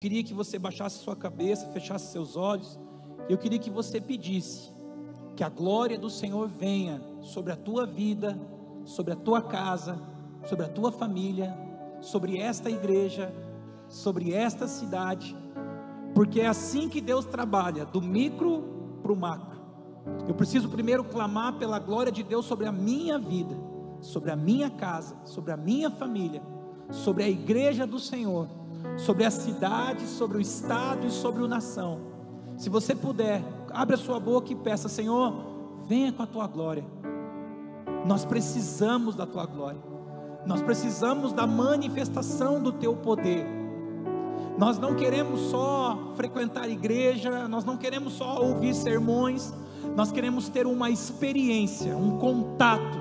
queria que você baixasse sua cabeça, fechasse seus olhos. Eu queria que você pedisse que a glória do Senhor venha sobre a tua vida, sobre a tua casa, sobre a tua família, sobre esta igreja, sobre esta cidade, porque é assim que Deus trabalha, do micro para o macro. Eu preciso primeiro clamar pela glória de Deus sobre a minha vida, sobre a minha casa, sobre a minha família, sobre a igreja do Senhor, sobre a cidade, sobre o estado e sobre a nação. Se você puder, abre a sua boca e peça: Senhor, venha com a tua glória. Nós precisamos da tua glória, nós precisamos da manifestação do teu poder. Nós não queremos só frequentar a igreja, nós não queremos só ouvir sermões, nós queremos ter uma experiência, um contato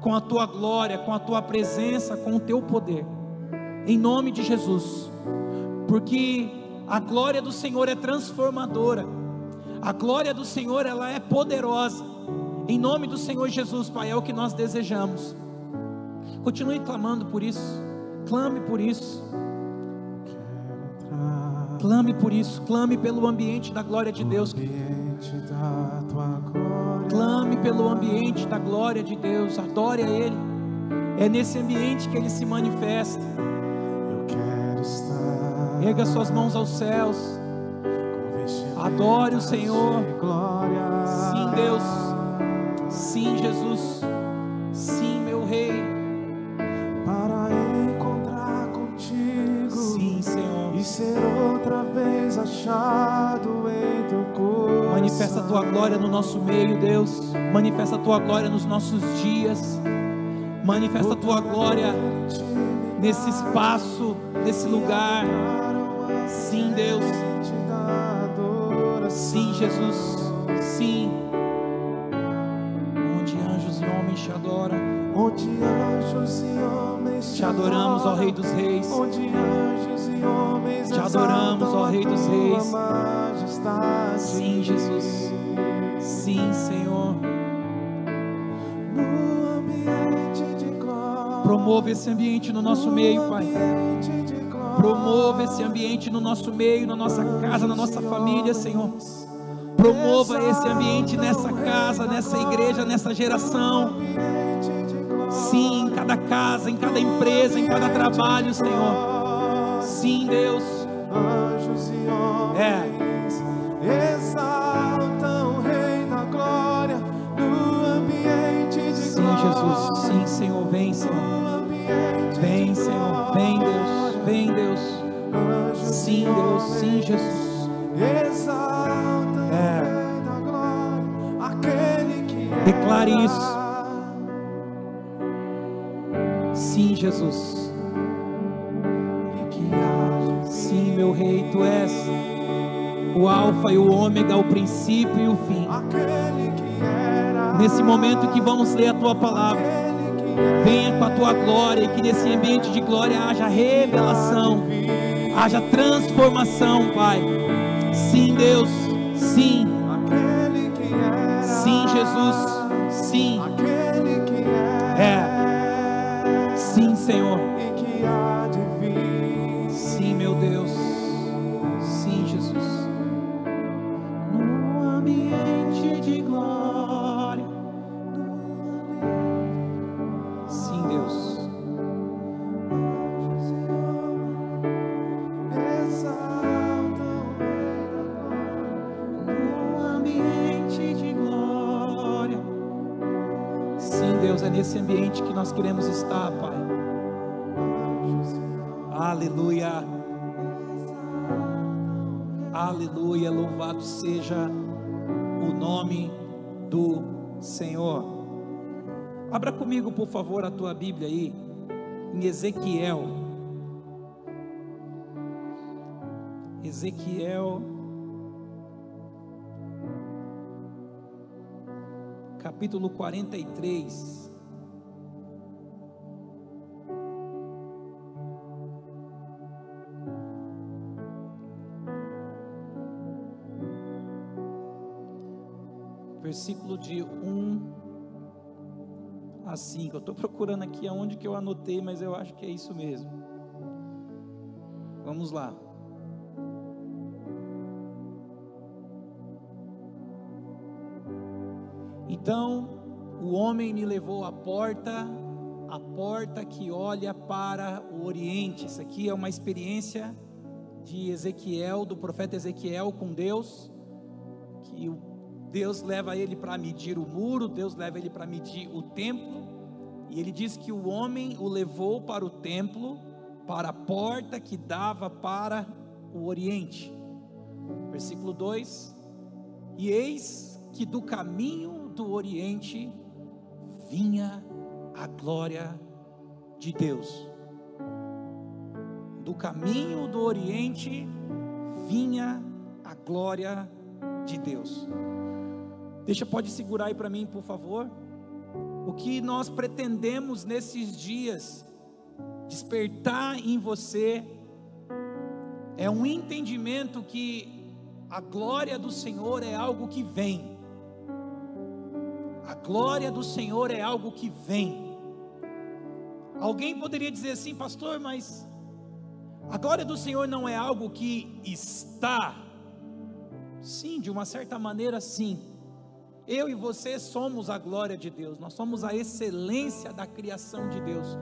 com a tua glória, com a tua presença, com o teu poder, em nome de Jesus, porque a glória do Senhor é transformadora, a glória do Senhor, ela é poderosa. Em nome do Senhor Jesus, Pai, é o que nós desejamos. Continue clamando por isso, clame por isso, clame por isso, clame pelo ambiente da glória de Deus, clame pelo ambiente da glória de Deus, adore a Ele, é nesse ambiente que Ele se manifesta. Erga suas mãos aos céus, adore o Senhor. Sim, Deus, sim, Jesus, sim, meu Rei, para encontrar contigo, sim, Senhor, e ser outra vez achado em teu coração. Manifesta a tua glória no nosso meio, Deus, manifesta a tua glória nos nossos dias, manifesta a tua glória nesse espaço, nesse lugar. Sim, Deus, sim, Jesus, sim. Onde anjos e homens te adoram, onde anjos e homens te adoramos, ó Rei dos Reis. Onde anjos e homens te adoramos, ó Rei dos Reis. Majestade. Sim, Jesus, sim, Senhor. No ambiente de glória, promova esse ambiente no nosso meio, Pai. Promova esse ambiente no nosso meio, na nossa casa, na nossa família, Senhor. Promova esse ambiente nessa casa, nessa igreja, nessa geração. Sim, em cada casa, em cada empresa, em cada trabalho, Senhor. Sim, Deus. Anjos e homens exaltam o Rei da glória no ambiente de glória. Sim, Jesus. Sim, Senhor. Vem, Senhor. Vem, Senhor. Vem, Deus. Vem, Deus. Sim, Deus. Sim, Jesus. Exaltam o Rei da glória, aquele que declare isso. Sim, Jesus. Sim, meu Rei, Tu és o Alfa e o Ômega, o princípio e o fim. Nesse momento que vamos ler a Tua palavra, venha com a Tua glória, e que nesse ambiente de glória haja revelação, haja transformação, Pai. Sim, Deus, sim. Sim, Jesus, sim. Sim, Senhor. Sim, meu Deus. Sim, Jesus. No ambiente de glória. Sim, Deus. No ambiente de glória. Sim, Deus, é nesse ambiente que nós queremos estar, Pai. Aleluia. Aleluia. Louvado seja o nome do Senhor. Abra comigo, por favor, a tua Bíblia aí, em Ezequiel. Ezequiel, capítulo 43. Versículo de 1 a 5. Eu estou procurando aqui aonde que eu anotei, mas eu acho que é isso mesmo. Vamos lá. Então o homem me levou à porta que olha para o Oriente. Isso aqui é uma experiência de Ezequiel, do profeta Ezequiel com Deus, que Deus leva ele para medir o muro, Deus leva ele para medir o templo, e ele diz que o homem o levou para o templo, para a porta que dava para o Oriente. Versículo 2: e eis que do caminho do Oriente vinha a glória de Deus. Do caminho do Oriente vinha a glória de Deus. Pode segurar aí para mim, por favor. O que nós pretendemos nesses dias despertar em você é um entendimento que a glória do Senhor é algo que vem. A glória do Senhor é algo que vem. Alguém poderia dizer assim: pastor, mas a glória do Senhor não é algo que está? Sim, de uma certa maneira sim. Eu e você somos a glória de Deus, nós somos a excelência da criação de Deus,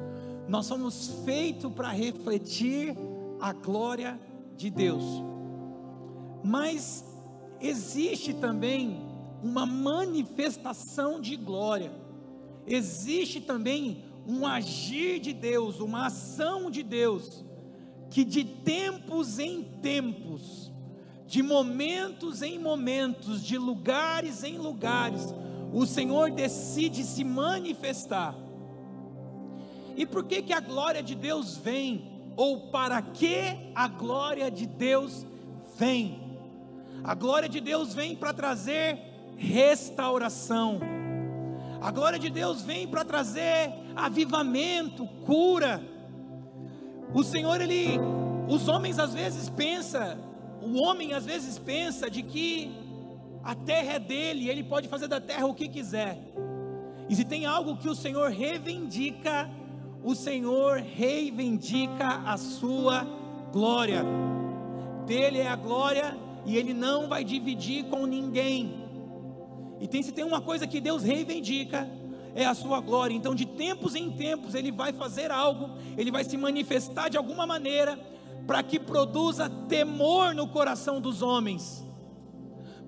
nós somos feitos para refletir a glória de Deus. Mas existe também uma manifestação de glória, existe também um agir de Deus, uma ação de Deus, que de tempos em tempos, de momentos em momentos, de lugares em lugares, o Senhor decide se manifestar. E por que a glória de Deus vem? Ou para que a glória de Deus vem? A glória de Deus vem para trazer restauração. A glória de Deus vem para trazer avivamento, cura. O Senhor, os homens às vezes pensam, o homem às vezes pensa de que a terra é dele, ele pode fazer da terra o que quiser. E se tem algo que o Senhor reivindica a sua glória. Dele é a glória e ele não vai dividir com ninguém. Se tem uma coisa que Deus reivindica, é a sua glória. Então de tempos em tempos ele vai fazer algo, ele vai se manifestar de alguma maneira, para que produza temor no coração dos homens,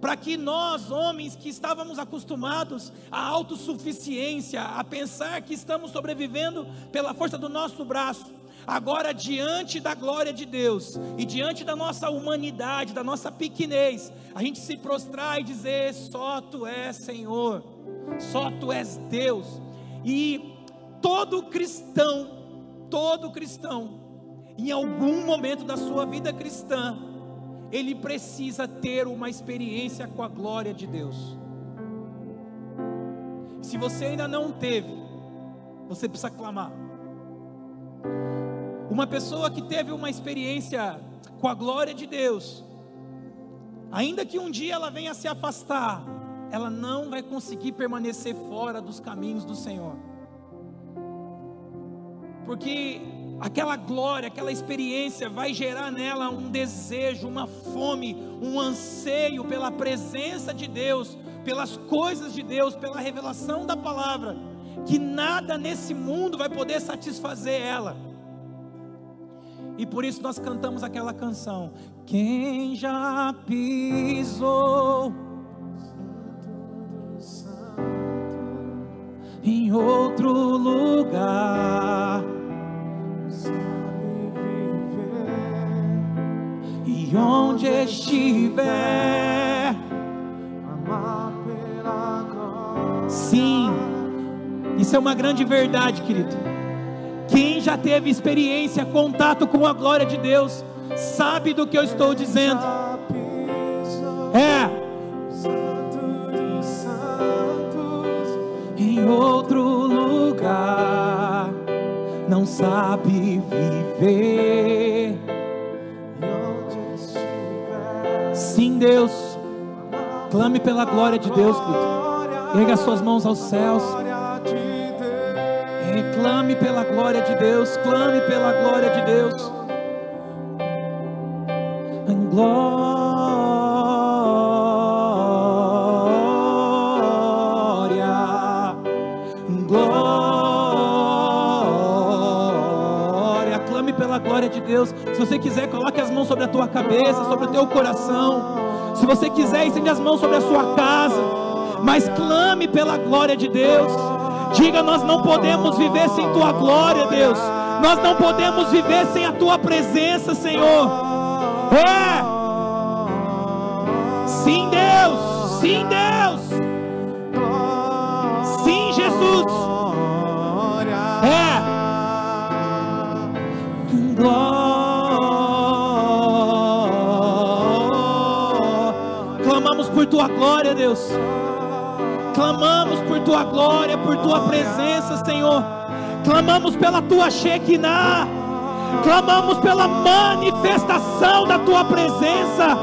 para que nós homens que estávamos acostumados à autossuficiência, a pensar que estamos sobrevivendo pela força do nosso braço, agora diante da glória de Deus, e diante da nossa humanidade, da nossa pequenez, a gente se prostrar e dizer: só Tu és Senhor, só Tu és Deus. E todo cristão, em algum momento da sua vida cristã, ele precisa ter uma experiência com a glória de Deus. Se você ainda não teve, você precisa clamar. Uma pessoa que teve uma experiência com a glória de Deus, ainda que um dia ela venha se afastar, ela não vai conseguir permanecer fora dos caminhos do Senhor, porque aquela glória, aquela experiência vai gerar nela um desejo, uma fome, um anseio pela presença de Deus, pelas coisas de Deus, pela revelação da palavra, que nada nesse mundo vai poder satisfazer ela. E por isso nós cantamos aquela canção: quem já pisou em outro lugar, e onde estiver, amar pela glória. Sim, isso é uma grande verdade, querido. Quem já teve experiência, contato com a glória de Deus, sabe do que eu estou dizendo. Em outro lugar, não sabe viver. Sim, Deus, clame pela glória de Deus, querido. Erga suas mãos aos céus. Clame pela glória de Deus, clame pela glória de Deus. Glória. de Deus. Se você quiser, coloque as mãos sobre a tua cabeça, sobre o teu coração. Se você quiser, estende as mãos sobre a sua casa, mas clame pela glória de Deus. Diga: nós não podemos viver sem tua glória, Deus. Nós não podemos viver sem a tua presença, Senhor. Sim, Deus. Sim, Deus. Sim, Jesus. Clamamos por tua glória, Deus. Clamamos por tua glória, por tua presença, Senhor. Clamamos pela tua Shekinah. Clamamos pela manifestação da tua presença.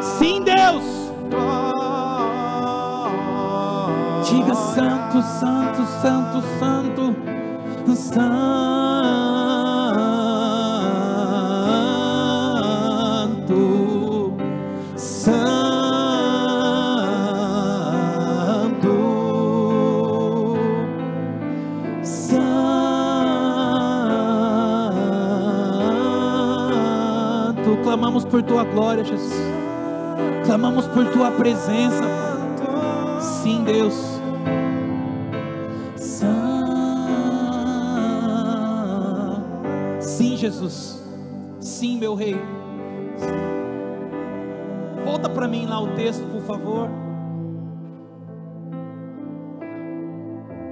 Sim, Deus. Diga: santo, santo, santo, santo, santo, santo, santo. Clamamos por tua glória, Jesus. Clamamos por tua presença. Sim, Deus. Sim, Jesus. Sim, meu Rei. Volta para mim lá o texto, por favor.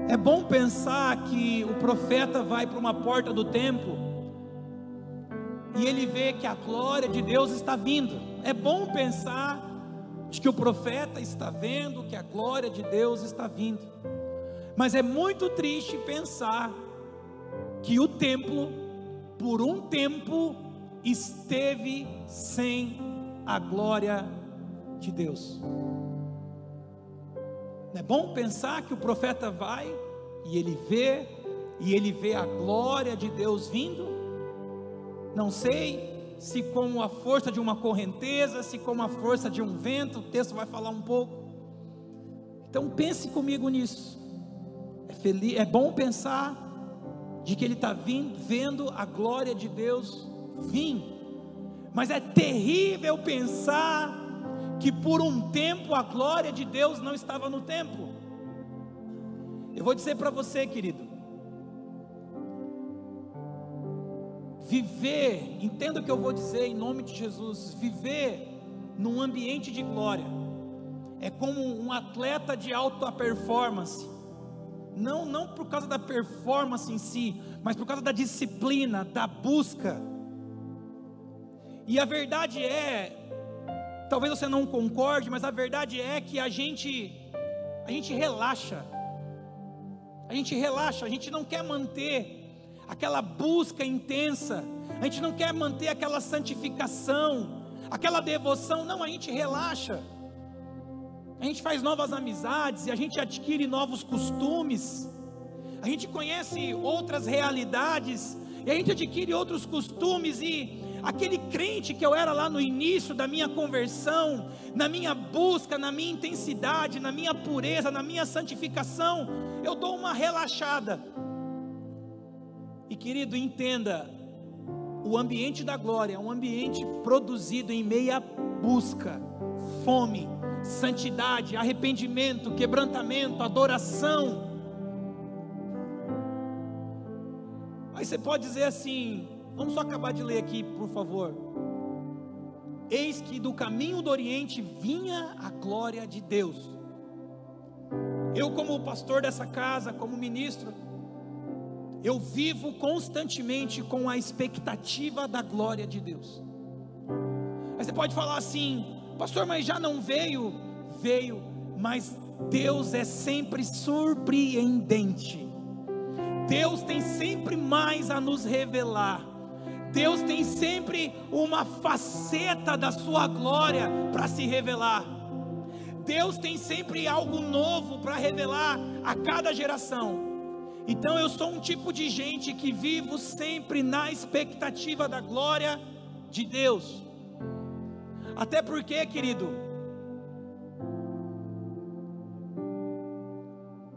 É bom pensar que o profeta vai para uma porta do templo e ele vê que a glória de Deus está vindo. É bom pensar de que o profeta está vendo que a glória de Deus está vindo. Mas é muito triste pensar que o templo, por um tempo, esteve sem a glória de Deus. Não é bom pensar que o profeta vai e ele vê a glória de Deus vindo? Não sei se com a força de uma correnteza, se com a força de um vento. O texto vai falar um pouco. Então pense comigo nisso. É bom pensar de que ele está vendo a glória de Deus vir, mas é terrível pensar que por um tempo a glória de Deus não estava no templo. Eu vou dizer para você, querido, viver, entenda o que eu vou dizer em nome de Jesus, viver num ambiente de glória é como um atleta de alta performance. Não por causa da performance em si, mas por causa da disciplina, da busca. E a verdade é, talvez você não concorde, mas a verdade é que a gente relaxa. A gente não quer manter aquela busca intensa, a gente não quer manter aquela santificação, aquela devoção. Não, a gente relaxa. A gente faz novas amizades e a gente adquire novos costumes. A gente conhece outras realidades e a gente adquire outros costumes. E aquele crente que eu era lá no início da minha conversão, na minha busca, na minha intensidade, na minha pureza, na minha santificação, eu dou uma relaxada. E querido, entenda, o ambiente da glória é um ambiente produzido em meia busca, fome, santidade, arrependimento, quebrantamento, adoração. Aí você pode dizer assim, vamos só acabar de ler aqui, por favor. Eis que do caminho do Oriente vinha a glória de Deus. Eu, como pastor dessa casa, como ministro, eu vivo constantemente com a expectativa da glória de Deus. Aí você pode falar assim, pastor, mas já não veio? Veio, mas Deus é sempre surpreendente. Deus tem sempre mais a nos revelar. Deus tem sempre uma faceta da sua glória para se revelar. Deus tem sempre algo novo para revelar a cada geração. Então eu sou um tipo de gente que vivo sempre na expectativa da glória de Deus. Até porque, querido,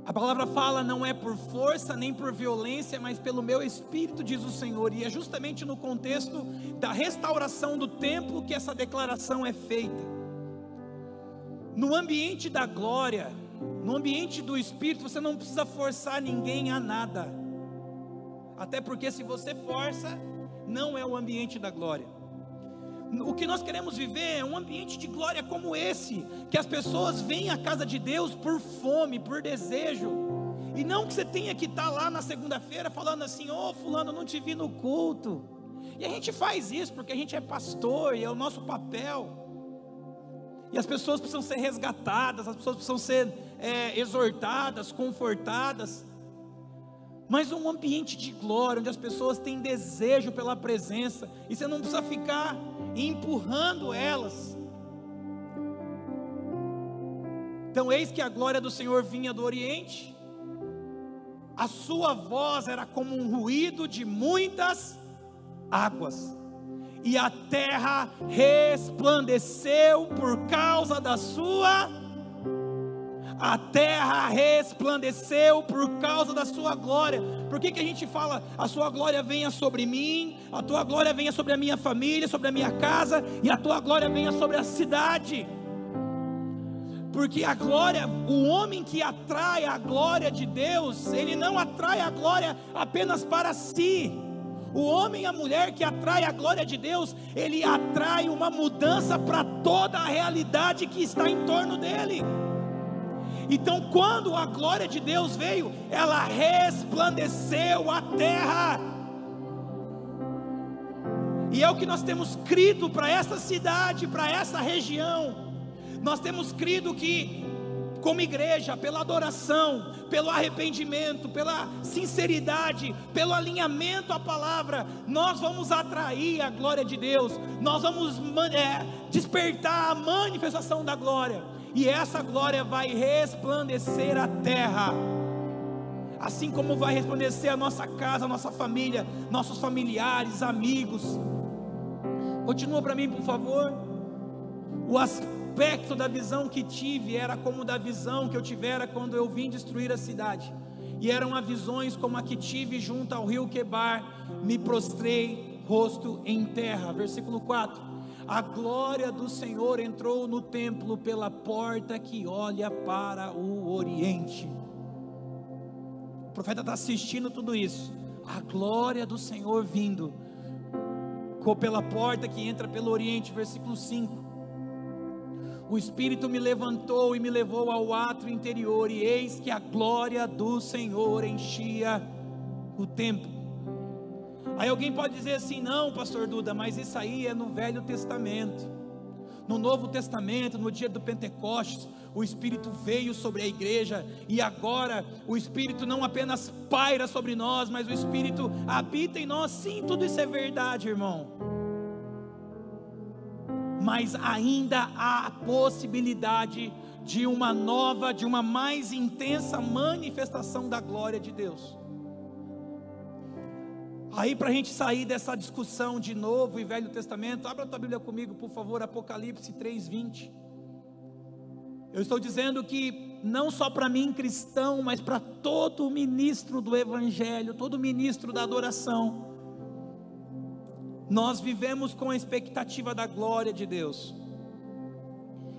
a palavra fala, não é por força nem por violência, mas pelo meu Espírito, diz o Senhor. E é justamente no contexto da restauração do templo que essa declaração é feita. No ambiente da glória, no ambiente do Espírito, você não precisa forçar ninguém a nada. Até porque se você força, não é o ambiente da glória. O que nós queremos viver é um ambiente de glória como esse, que as pessoas vêm à casa de Deus por fome, por desejo, e não que você tenha que estar lá na segunda-feira falando assim: ô fulano, não te vi no culto. E a gente faz isso porque a gente é pastor e é o nosso papel, e as pessoas precisam ser resgatadas, as pessoas precisam ser exortadas, confortadas. Mas um ambiente de glória, onde as pessoas têm desejo pela presença, e você não precisa ficar empurrando elas. Então eis que a glória do Senhor vinha do Oriente, a sua voz era como um ruído de muitas águas, e a terra resplandeceu por causa da sua. A terra resplandeceu por causa da sua glória. Por que a gente fala, a sua glória venha sobre mim, a tua glória venha sobre a minha família, sobre a minha casa, e a tua glória venha sobre a cidade? Porque a glória, o homem que atrai a glória de Deus, ele não atrai a glória apenas para si. O homem e a mulher que atrai a glória de Deus, ele atrai uma mudança para toda a realidade que está em torno dele. Então, quando a glória de Deus veio, ela resplandeceu a terra. E é o que nós temos crido para essa cidade, para essa região. Nós temos crido que, como igreja, pela adoração, pelo arrependimento, pela sinceridade, pelo alinhamento à palavra, nós vamos atrair a glória de Deus. Nós vamos despertar a manifestação da glória. E essa glória vai resplandecer a terra, assim como vai resplandecer a nossa casa, a nossa família, nossos familiares, amigos. Continua para mim, por favor. O aspecto da visão que tive era como da visão que eu tivera quando eu vim destruir a cidade. E eram visões como a que tive junto ao rio Quebar. Me prostrei, rosto em terra. Versículo 4. A glória do Senhor entrou no templo pela porta que olha para o oriente. O profeta está assistindo tudo isso. A glória do Senhor vindo pela porta que entra pelo oriente. Versículo 5. O Espírito me levantou e me levou ao átrio interior, e eis que a glória do Senhor enchia o templo. Aí alguém pode dizer assim: não, pastor Duda, mas isso aí é no Velho Testamento. No Novo Testamento, no dia do Pentecostes, o Espírito veio sobre a igreja, e agora o Espírito não apenas paira sobre nós, mas o Espírito habita em nós. Sim, tudo isso é verdade, irmão. Mas ainda há a possibilidade de uma nova, de uma mais intensa manifestação da glória de Deus. Aí, para a gente sair dessa discussão de Novo e Velho Testamento, abra a tua Bíblia comigo, por favor, Apocalipse 3:20. Eu estou dizendo que não só para mim, cristão, mas para todo ministro do Evangelho, todo ministro da adoração, nós vivemos com a expectativa da glória de Deus.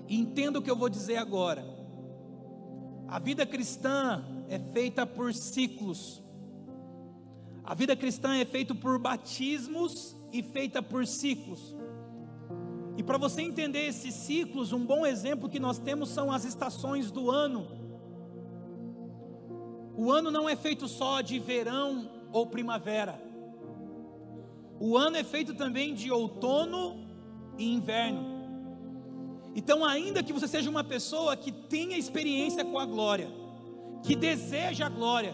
E entenda o que eu vou dizer agora. A vida cristã é feita por ciclos. A vida cristã é feita por batismos e feita por ciclos. E para você entender esses ciclos, um bom exemplo que nós temos são as estações do ano. O ano não é feito só de verão ou primavera. O ano é feito também de outono e inverno. Então, ainda que você seja uma pessoa que tenha experiência com a glória, que deseja a glória,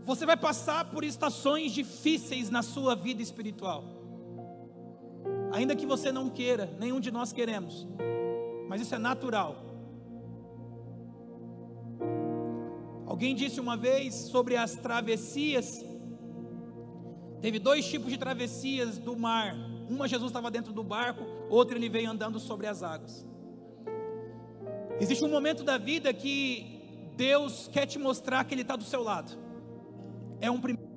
você vai passar por estações difíceis na sua vida espiritual. Ainda que você não queira, nenhum de nós queremos, mas isso é natural. Alguém disse uma vez sobre as travessias. Teve dois tipos de travessias do mar. Uma, Jesus estava dentro do barco, outra ele veio andando sobre as águas. Existe um momento da vida que Deus quer te mostrar que Ele está do seu lado. É um primeiro.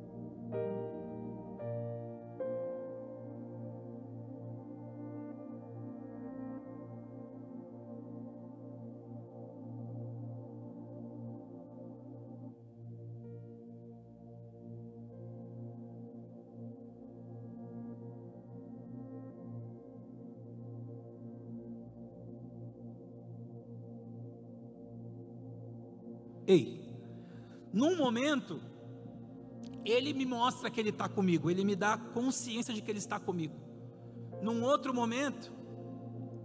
Ei, num momento, Ele me mostra que Ele está comigo, Ele me dá consciência de que Ele está comigo. Num outro momento,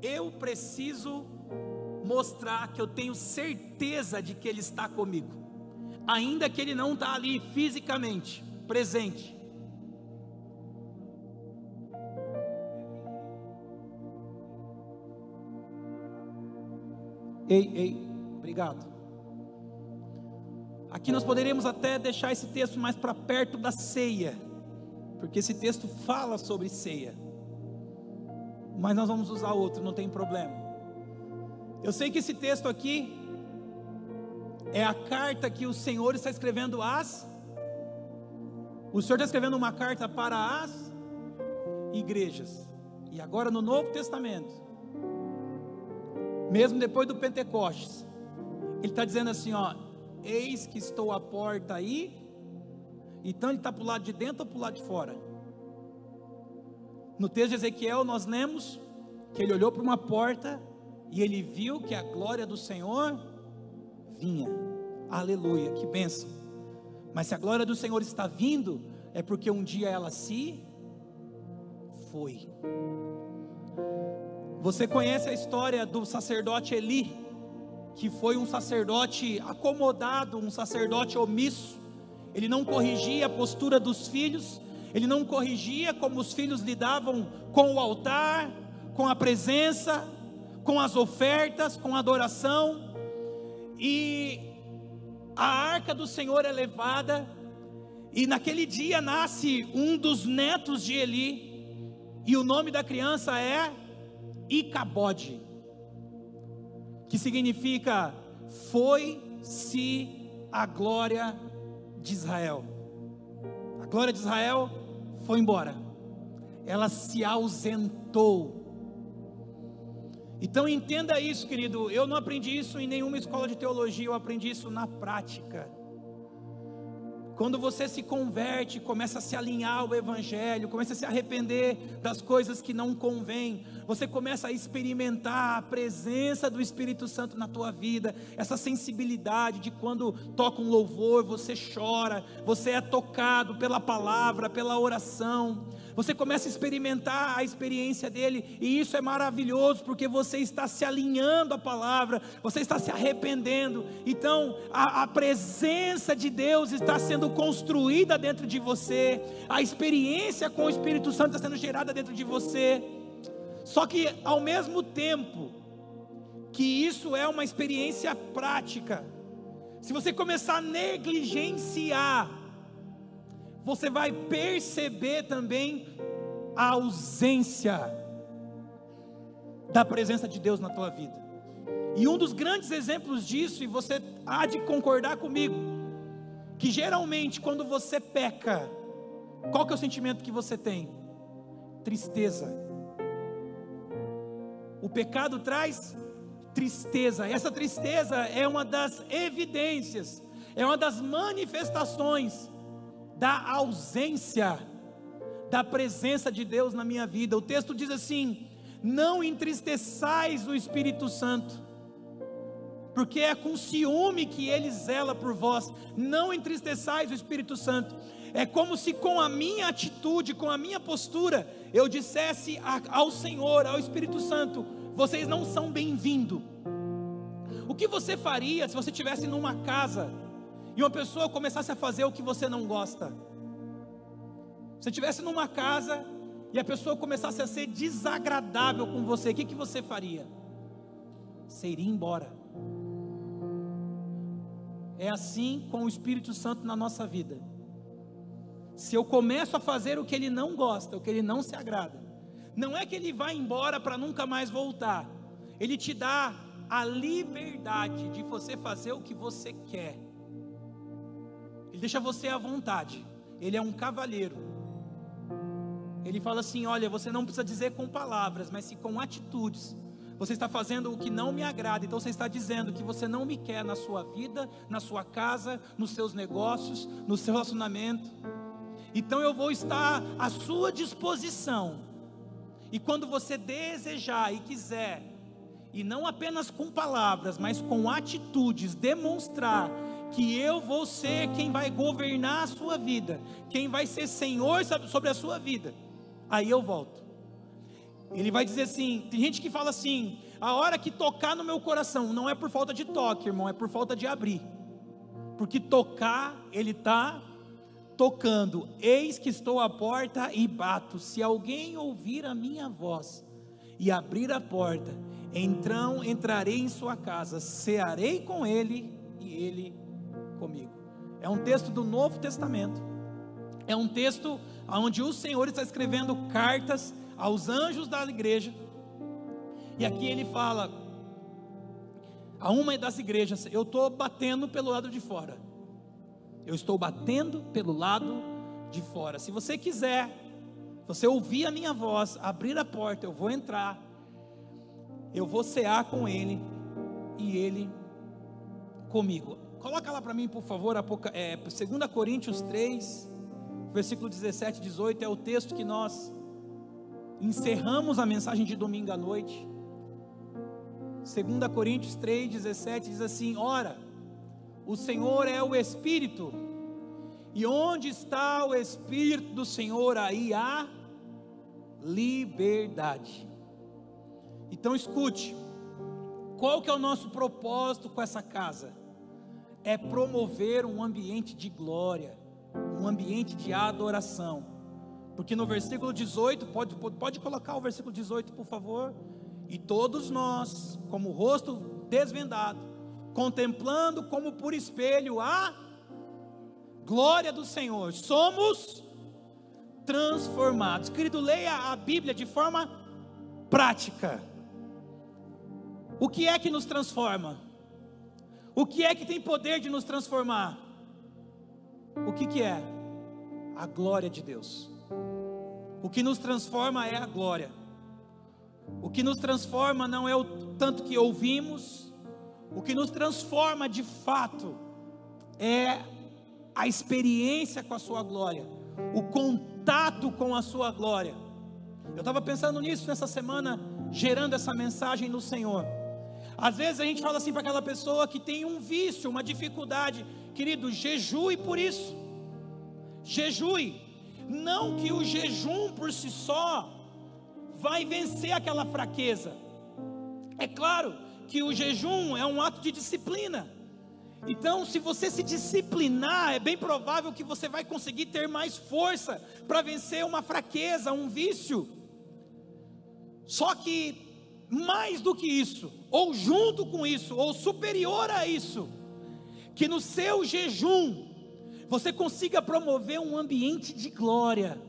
eu preciso mostrar que eu tenho certeza de que Ele está comigo, ainda que Ele não está ali fisicamente presente. Ei, obrigado. Aqui nós poderíamos até deixar esse texto mais para perto da ceia, porque esse texto fala sobre ceia, mas nós vamos usar outro, não tem problema. Eu sei que esse texto aqui é a carta que o Senhor está escrevendo o Senhor está escrevendo uma carta para as igrejas, e agora no Novo Testamento, mesmo depois do Pentecostes, Ele está dizendo assim, ó: eis que estou à porta aí. Então Ele está para o lado de dentro ou para o lado de fora? No texto de Ezequiel nós lemos que ele olhou para uma porta e ele viu que a glória do Senhor vinha. Aleluia, que bênção. Mas se a glória do Senhor está vindo, é porque um dia ela se foi. Você conhece a história do sacerdote Eli, que foi um sacerdote acomodado, um sacerdote omisso. Ele não corrigia a postura dos filhos, ele não corrigia como os filhos lidavam com o altar, com a presença, com as ofertas, com a adoração. E a arca do Senhor é levada, e naquele dia nasce um dos netos de Eli, e o nome da criança é Icabode, que significa foi-se a glória de Israel. A glória de Israel foi embora, ela se ausentou. Então entenda isso, querido. Eu não aprendi isso em nenhuma escola de teologia, eu aprendi isso na prática. Quando você se converte, começa a se alinhar ao Evangelho, começa a se arrepender das coisas que não convêm, você começa a experimentar a presença do Espírito Santo na tua vida, essa sensibilidade de quando toca um louvor, você chora, você é tocado pela palavra, pela oração, você começa a experimentar a experiência dele, e isso é maravilhoso, porque você está se alinhando à palavra, você está se arrependendo. Então a presença de Deus está sendo construída dentro de você, a experiência com o Espírito Santo está sendo gerada dentro de você. Só que ao mesmo tempo que isso é uma experiência prática, se você começar a negligenciar, você vai perceber também a ausência da presença de Deus na tua vida. E um dos grandes exemplos disso, e você há de concordar comigo, que geralmente quando você peca, qual que é o sentimento que você tem? Tristeza. O pecado traz tristeza. Essa tristeza é uma das evidências, é uma das manifestações da ausência da presença de Deus na minha vida. O texto diz assim: não entristeçais o Espírito Santo, porque é com ciúme que ele zela por vós. Não entristeçais o Espírito Santo. É como se com a minha atitude, com a minha postura, eu dissesse ao Senhor, ao Espírito Santo: vocês não são bem-vindos. O que você faria se você estivesse numa casa e uma pessoa começasse a fazer o que você não gosta? Se você estivesse numa casa e a pessoa começasse a ser desagradável com você, o que você faria? Você iria embora. É assim com o Espírito Santo na nossa vida. Se eu começo a fazer o que ele não gosta, o que ele não se agrada, não é que ele vai embora para nunca mais voltar. Ele te dá a liberdade de você fazer o que você quer. Ele deixa você à vontade. Ele é um cavalheiro. Ele fala assim: olha, você não precisa dizer com palavras, mas sim com atitudes. Você está fazendo o que não me agrada, então você está dizendo que você não me quer na sua vida, na sua casa, nos seus negócios, no seu relacionamento. Então eu vou estar à sua disposição. E quando você desejar e quiser, e não apenas com palavras, mas com atitudes, demonstrar que eu vou ser quem vai governar a sua vida, quem vai ser Senhor sobre a sua vida, aí eu volto. Ele vai dizer assim, tem gente que fala assim: a hora que tocar no meu coração, não é por falta de toque, irmão, é por falta de abrir. Porque tocar, ele está tocando. Eis que estou à porta e bato. Se alguém ouvir a minha voz e abrir a porta, então entrarei em sua casa, cearei com ele e ele comigo. É um texto do Novo Testamento. É um texto onde o Senhor está escrevendo cartas aos anjos da igreja. E aqui ele fala a uma das igrejas: eu estou batendo pelo lado de fora. Eu estou batendo pelo lado de fora. Se você quiser, você ouvir a minha voz, abrir a porta, eu vou entrar, eu vou cear com ele e ele comigo. Coloca lá para mim, por favor, 2 Coríntios 3, versículo 17 e 18, é o texto que nós encerramos a mensagem de domingo à noite. 2 Coríntios 3, 17 diz assim: ora, o Senhor é o Espírito, e onde está o Espírito do Senhor, aí há liberdade. Então escute, qual que é o nosso propósito com essa casa? É promover um ambiente de glória, um ambiente de adoração. Porque no versículo 18, pode colocar o versículo 18, por favor. E todos nós, como o rosto desvendado, contemplando como por espelho a glória do Senhor, somos transformados. Querido, leia a Bíblia de forma prática. O que é que nos transforma? O que é que tem poder de nos transformar? O que é? A glória de Deus. O que nos transforma é a glória. O que nos transforma não é o tanto que ouvimos. O que nos transforma de fato é a experiência com a sua glória, o contato com a sua glória. Eu estava pensando nisso nessa semana, gerando essa mensagem no Senhor. Às vezes a gente fala assim para aquela pessoa que tem um vício, uma dificuldade: querido, jejue por isso. Jejue. Não que o jejum por si só vai vencer aquela fraqueza. É claro que o jejum é um ato de disciplina. Então, se você se disciplinar, é bem provável que você vai conseguir ter mais força para vencer uma fraqueza, um vício. Só que mais do que isso, ou junto com isso, ou superior a isso, que no seu jejum você consiga promover um ambiente de glória,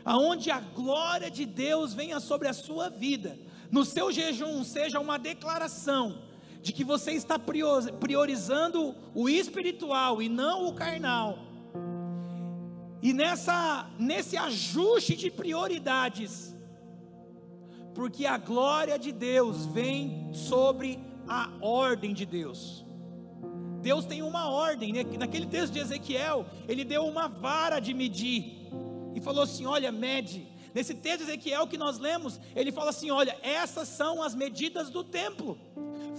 aonde a glória de Deus venha sobre a sua vida. No seu jejum seja uma declaração de que você está priorizando o espiritual e não o carnal. E nesse ajuste de prioridades, porque a glória de Deus vem sobre a ordem de Deus. Deus tem uma ordem, né? Naquele texto de Ezequiel, ele deu uma vara de medir e falou assim: olha, mede. Nesse texto de Ezequiel que nós lemos, ele fala assim: olha, essas são as medidas do templo.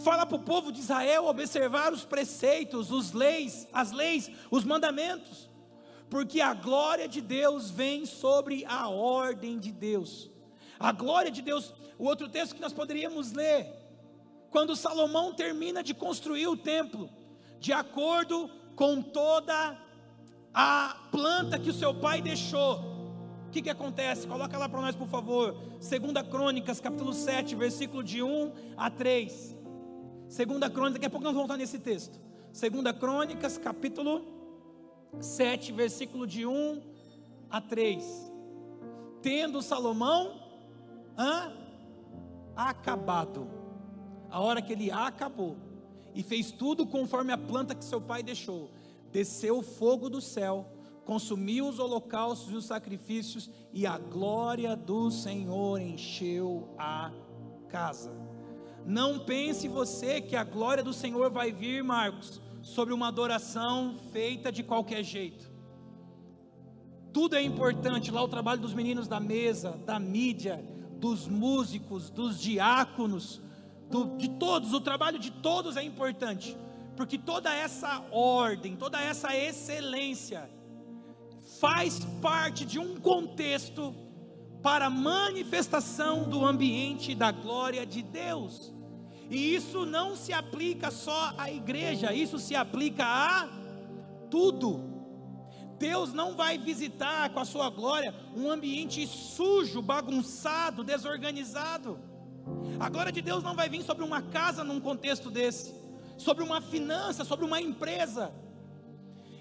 Fala para o povo de Israel observar os preceitos, as leis, os mandamentos, porque a glória de Deus vem sobre a ordem de Deus. A glória de Deus. O outro texto que nós poderíamos ler, quando Salomão termina de construir o templo, de acordo com toda a planta que o seu pai deixou, o que acontece? Coloca lá para nós, por favor. 2 Crônicas, capítulo 7, versículo de 1 a 3. 2 Crônicas, daqui a pouco nós vamos voltar nesse texto. 2 Crônicas, capítulo 7, versículo de 1 a 3. Tendo Salomão acabado. a hora que ele acabou e fez tudo conforme a planta que seu pai deixou, desceu o fogo do céu, consumiu os holocaustos e os sacrifícios, e a glória do Senhor encheu a casa. Não pense você que a glória do Senhor vai vir, Marcos, sobre uma adoração feita de qualquer jeito. Tudo é importante, lá o trabalho dos meninos da mesa, da mídia, dos músicos, dos diáconos, de todos, o trabalho de todos é importante, porque toda essa ordem, toda essa excelência faz parte de um contexto para a manifestação do ambiente da glória de Deus. E isso não se aplica só à igreja, isso se aplica a tudo. Deus não vai visitar com a sua glória um ambiente sujo, bagunçado, desorganizado. A glória de Deus não vai vir sobre uma casa num contexto desse, sobre uma finança, sobre uma empresa.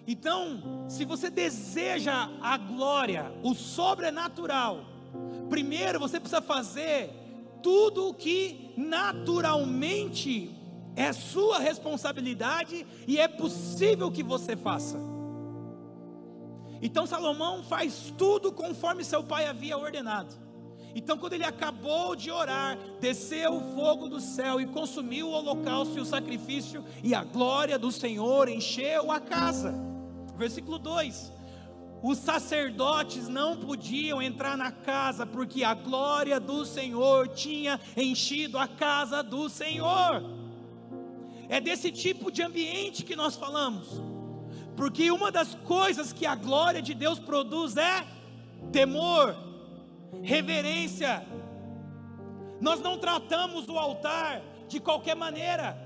Então, se você deseja a glória, o sobrenatural, primeiro você precisa fazer tudo o que naturalmente é sua responsabilidade e é possível que você faça. Então Salomão faz tudo conforme seu pai havia ordenado. Então, quando ele acabou de orar, desceu o fogo do céu e consumiu o holocausto e o sacrifício, e a glória do Senhor encheu a casa. Versículo 2: os sacerdotes não podiam entrar na casa, porque a glória do Senhor tinha enchido a casa do Senhor. É desse tipo de ambiente que nós falamos, porque uma das coisas que a glória de Deus produz é temor, reverência. Nós não tratamos o altar de qualquer maneira,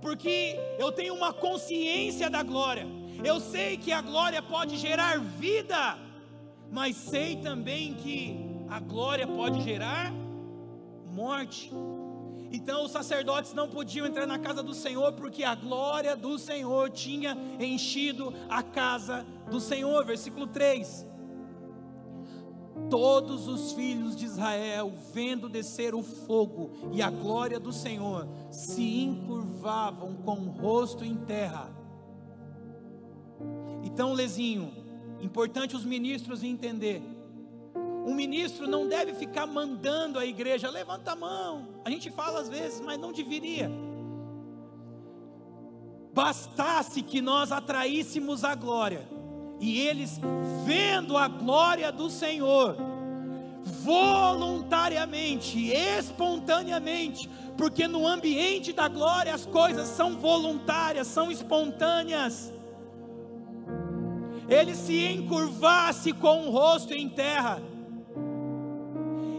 porque eu tenho uma consciência da glória. Eu sei que a glória pode gerar vida, mas sei também que a glória pode gerar morte. Então os sacerdotes não podiam entrar na casa do Senhor, porque a glória do Senhor tinha enchido a casa do Senhor. Versículo 3: todos os filhos de Israel, vendo descer o fogo e a glória do Senhor, se encurvavam com o rosto em terra. Então, Lezinho, importante os ministros entender. Um ministro não deve ficar mandando a igreja, levanta a mão. A gente fala às vezes, mas não deveria. Bastasse que nós atraíssemos a glória, e eles, vendo a glória do Senhor, voluntariamente, espontaneamente, porque no ambiente da glória as coisas são voluntárias, são espontâneas. Ele se encurvasse com o rosto em terra,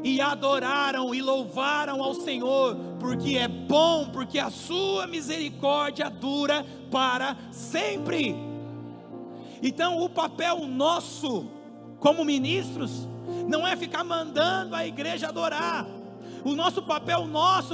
e adoraram e louvaram ao Senhor, porque é bom, porque a sua misericórdia dura para sempre. Então o papel nosso como ministros não é ficar mandando a igreja adorar. O nosso papel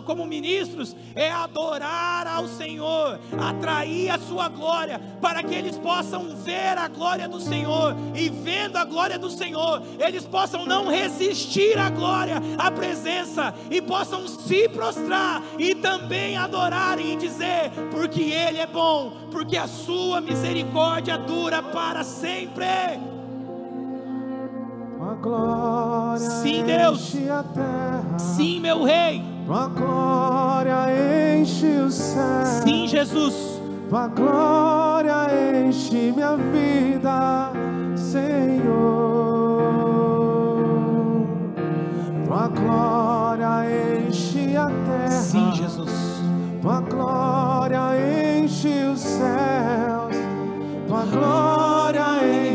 como ministros é adorar ao Senhor, atrair a sua glória, para que eles possam ver a glória do Senhor, e vendo a glória do Senhor, eles possam não resistir à glória, à presença, e possam se prostrar e também adorarem e dizer: porque Ele é bom, porque a sua misericórdia dura para sempre. Tua glória, sim, Deus, enche a terra. Sim, meu Rei. Tua glória enche o céu. Sim, Jesus. Tua glória enche minha vida, Senhor. Tua glória enche a terra. Sim, Jesus. Tua glória enche os céus. Tua glória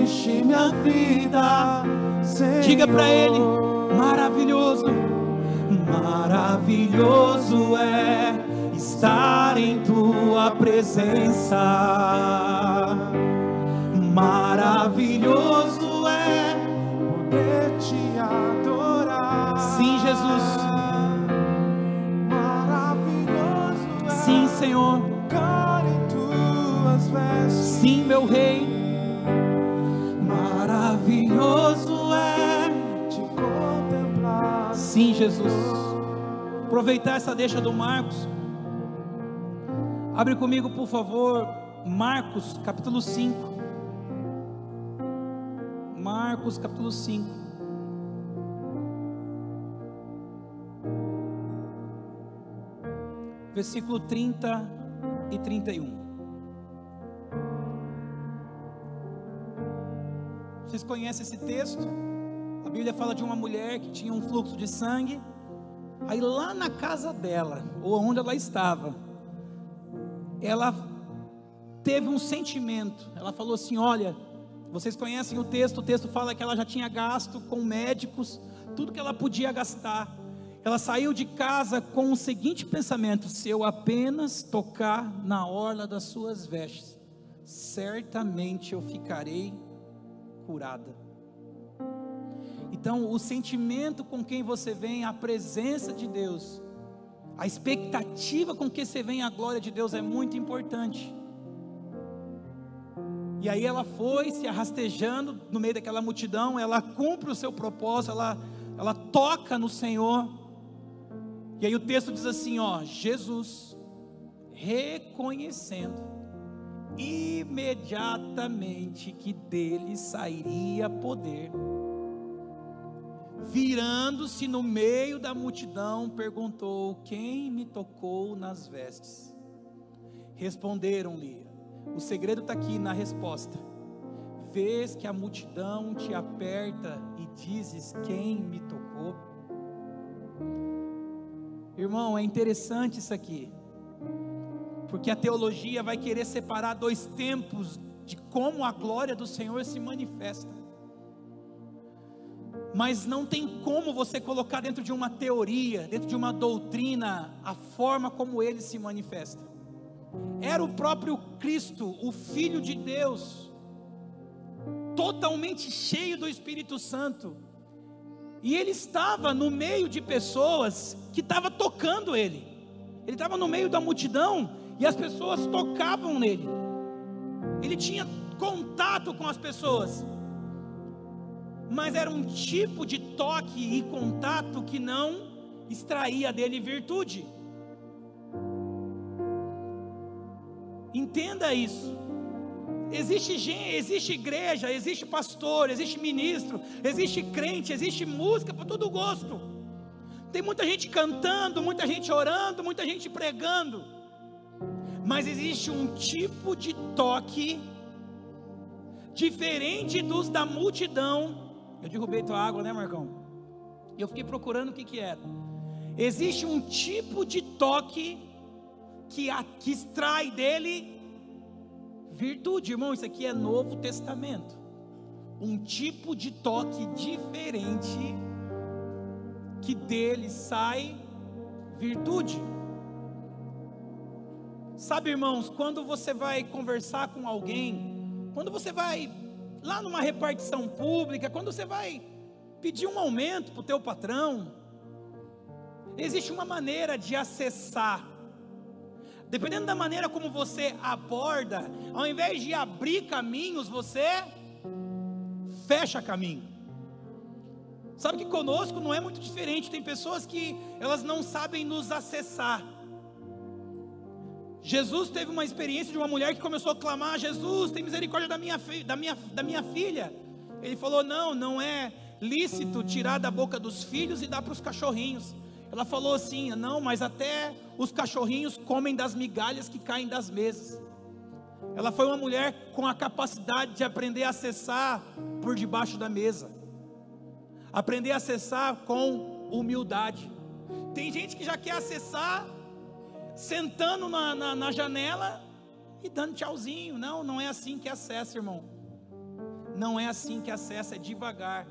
enche minha vida, Senhor. Diga para Ele: maravilhoso, maravilhoso é estar em Tua presença. Maravilhoso é poder Te adorar. Sim, Jesus. Maravilhoso é, sim, Senhor, tocar em Tuas vestes. Sim, meu Rei. Maravilhoso é Te contemplar. Sim, Jesus. Aproveitar essa deixa do Marcos Abre comigo, por favor, Marcos capítulo 5. Marcos capítulo 5. Versículo 30 e 31. Vocês conhecem esse texto? A Bíblia fala de uma mulher que tinha um fluxo de sangue. Aí lá na casa dela, ou onde ela estava, ela teve um sentimento. Ela falou assim: olha, vocês conhecem o texto fala que ela já tinha gasto com médicos, tudo que ela podia gastar. Ela saiu de casa com o seguinte pensamento: se eu apenas tocar na orla das suas vestes, certamente eu ficarei curada. Então, o sentimento com quem você vem, a presença de Deus, a expectativa com que você vem a glória de Deus é muito importante. E aí ela foi se arrastejando no meio daquela multidão, ela cumpre o seu propósito, ela toca no Senhor. E aí o texto diz assim, ó: Jesus, reconhecendo imediatamente que dele sairia poder, virando-se no meio da multidão, perguntou: quem me tocou nas vestes? Responderam-lhe. O segredo está aqui na resposta. Vês que a multidão te aperta e dizes: quem me tocou? Irmão, é interessante isso aqui, porque a teologia vai querer separar dois tempos de como a glória do Senhor se manifesta. Mas não tem como você colocar dentro de uma teoria, dentro de uma doutrina, a forma como ele se manifesta. Era o próprio Cristo, o Filho de Deus, totalmente cheio do Espírito Santo, e ele estava no meio de pessoas que estavam tocando ele. Ele estava no meio da multidão e as pessoas tocavam nele. Ele tinha contato com as pessoas, mas era um tipo de toque e contato que não extraía dele virtude. Entenda isso. Existe igreja, existe pastor, existe ministro, existe crente, existe música para todo gosto. Tem muita gente cantando, muita gente orando, muita gente pregando, mas existe um tipo de toque diferente dos da multidão. Eu derrubei tua água, né, Marcão? E eu fiquei procurando o que era. Existe um tipo de toque que extrai dele virtude. Irmão, isso aqui é Novo Testamento. Um tipo de toque diferente que dele sai virtude. Sabe, irmãos, quando você vai conversar com alguém, quando você vai lá numa repartição pública, quando você vai pedir um aumento para o teu patrão, existe uma maneira de acessar. Dependendo da maneira como você aborda, ao invés de abrir caminhos, você fecha caminho. Sabe que conosco não é muito diferente. Tem pessoas que elas não sabem nos acessar. Jesus teve uma experiência de uma mulher que começou a clamar: Jesus, tem misericórdia da minha filha. Ele falou: não é lícito tirar da boca dos filhos e dar para os cachorrinhos. Ela falou assim: não, mas até os cachorrinhos comem das migalhas que caem das mesas. Ela foi uma mulher com a capacidade de aprender a acessar por debaixo da mesa, aprender a acessar com humildade. Tem gente que já quer acessar sentando na janela e dando tchauzinho. Não é assim que acessa, irmão. Não é assim que acessa, é devagar.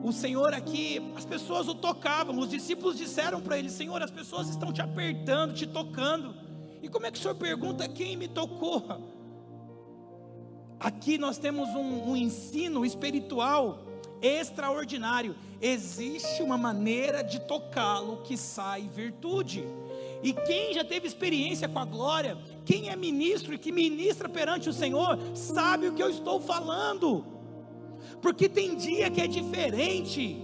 O Senhor aqui, as pessoas o tocavam, os discípulos disseram para ele: Senhor, as pessoas estão te apertando, te tocando, e como é que o Senhor pergunta quem me tocou? Aqui nós temos um ensino espiritual extraordinário. Existe uma maneira de tocá-lo que sai virtude. E quem já teve experiência com a glória, quem é ministro e que ministra perante o Senhor, sabe o que eu estou falando. Porque tem dia que é diferente,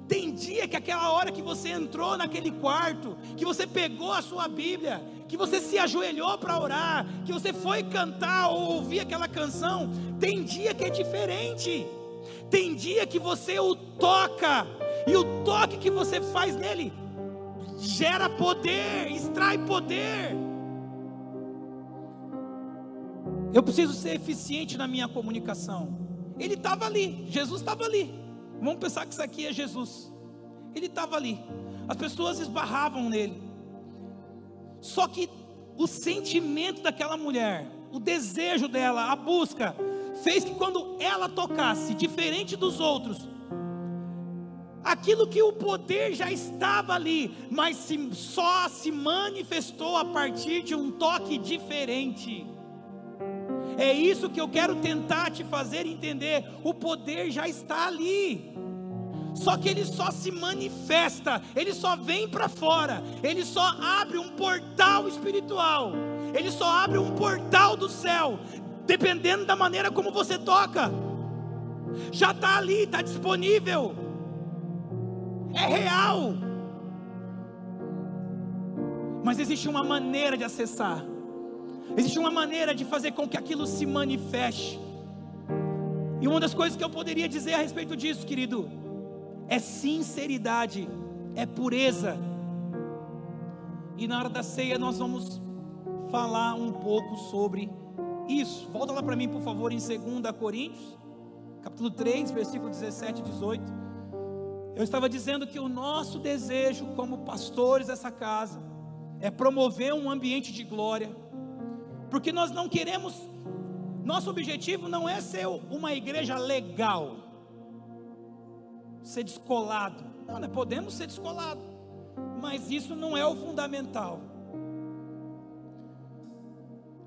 Tem dia que aquela hora que você entrou naquele quarto, que você pegou a sua Bíblia, que você se ajoelhou para orar, que você foi cantar ou ouvir aquela canção, tem dia que é diferente. Tem dia que você o toca, e o toque que você faz nele gera poder, extrai poder. Eu preciso ser eficiente na minha comunicação. Ele estava ali, Jesus estava ali. Vamos pensar que isso aqui é Jesus. Ele estava ali, as pessoas esbarravam nele. Só que o sentimento daquela mulher, o desejo dela, a busca, fez que quando ela tocasse, diferente dos outros, aquilo que o poder já estava ali, mas só se manifestou a partir de um toque diferente. É isso que eu quero tentar te fazer entender. O poder já está ali, só que ele só se manifesta, ele só vem para fora, ele só abre um portal espiritual, ele só abre um portal do céu, dependendo da maneira como você toca. Já está ali, está disponível, é real, mas existe uma maneira de acessar, existe uma maneira de fazer com que aquilo se manifeste. E uma das coisas que eu poderia dizer a respeito disso, querido, é sinceridade, é pureza. E na hora da ceia nós vamos falar um pouco sobre isso. Volta lá para mim, por favor, em 2 Coríntios, capítulo 3, versículo 17 e 18. Eu estava dizendo que o nosso desejo como pastores dessa casa é promover um ambiente de glória, porque nós não queremos, nosso objetivo não é ser uma igreja legal, ser descolado. Não, nós podemos ser descolado, mas isso não é o fundamental.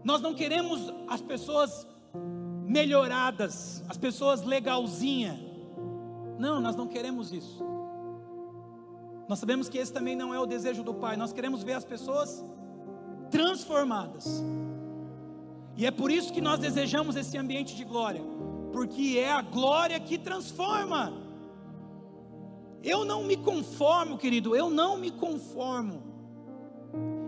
Nós não queremos as pessoas melhoradas, as pessoas legalzinha. Não, nós não queremos isso. Nós sabemos que esse também não é o desejo do Pai. Nós queremos ver as pessoas transformadas. E é por isso que nós desejamos esse ambiente de glória, porque é a glória que transforma. Eu não me conformo, querido, eu não me conformo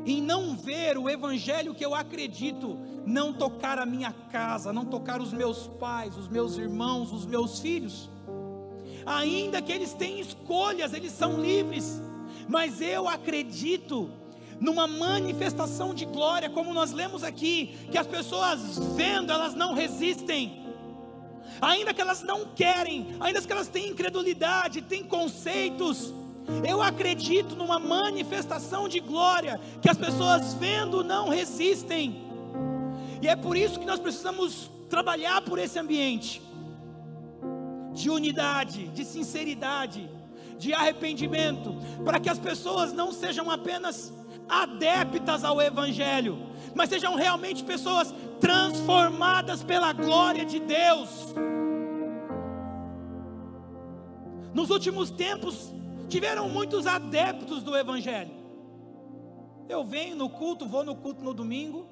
em não ver o evangelho que eu acredito não tocar a minha casa, não tocar os meus pais, os meus irmãos, os meus filhos. Ainda que eles tenham escolhas, eles são livres, mas eu acredito numa manifestação de glória, como nós lemos aqui, que as pessoas vendo, elas não resistem, ainda que elas não querem, ainda que elas têm incredulidade, têm conceitos. Eu acredito numa manifestação de glória, que as pessoas vendo não resistem. E é por isso que nós precisamos trabalhar por esse ambiente de unidade, de sinceridade, de arrependimento, para que as pessoas não sejam apenas adeptas ao evangelho, mas sejam realmente pessoas transformadas pela glória de Deus. Nos últimos tempos tiveram muitos adeptos do evangelho. Eu venho no culto, vou no culto no domingo,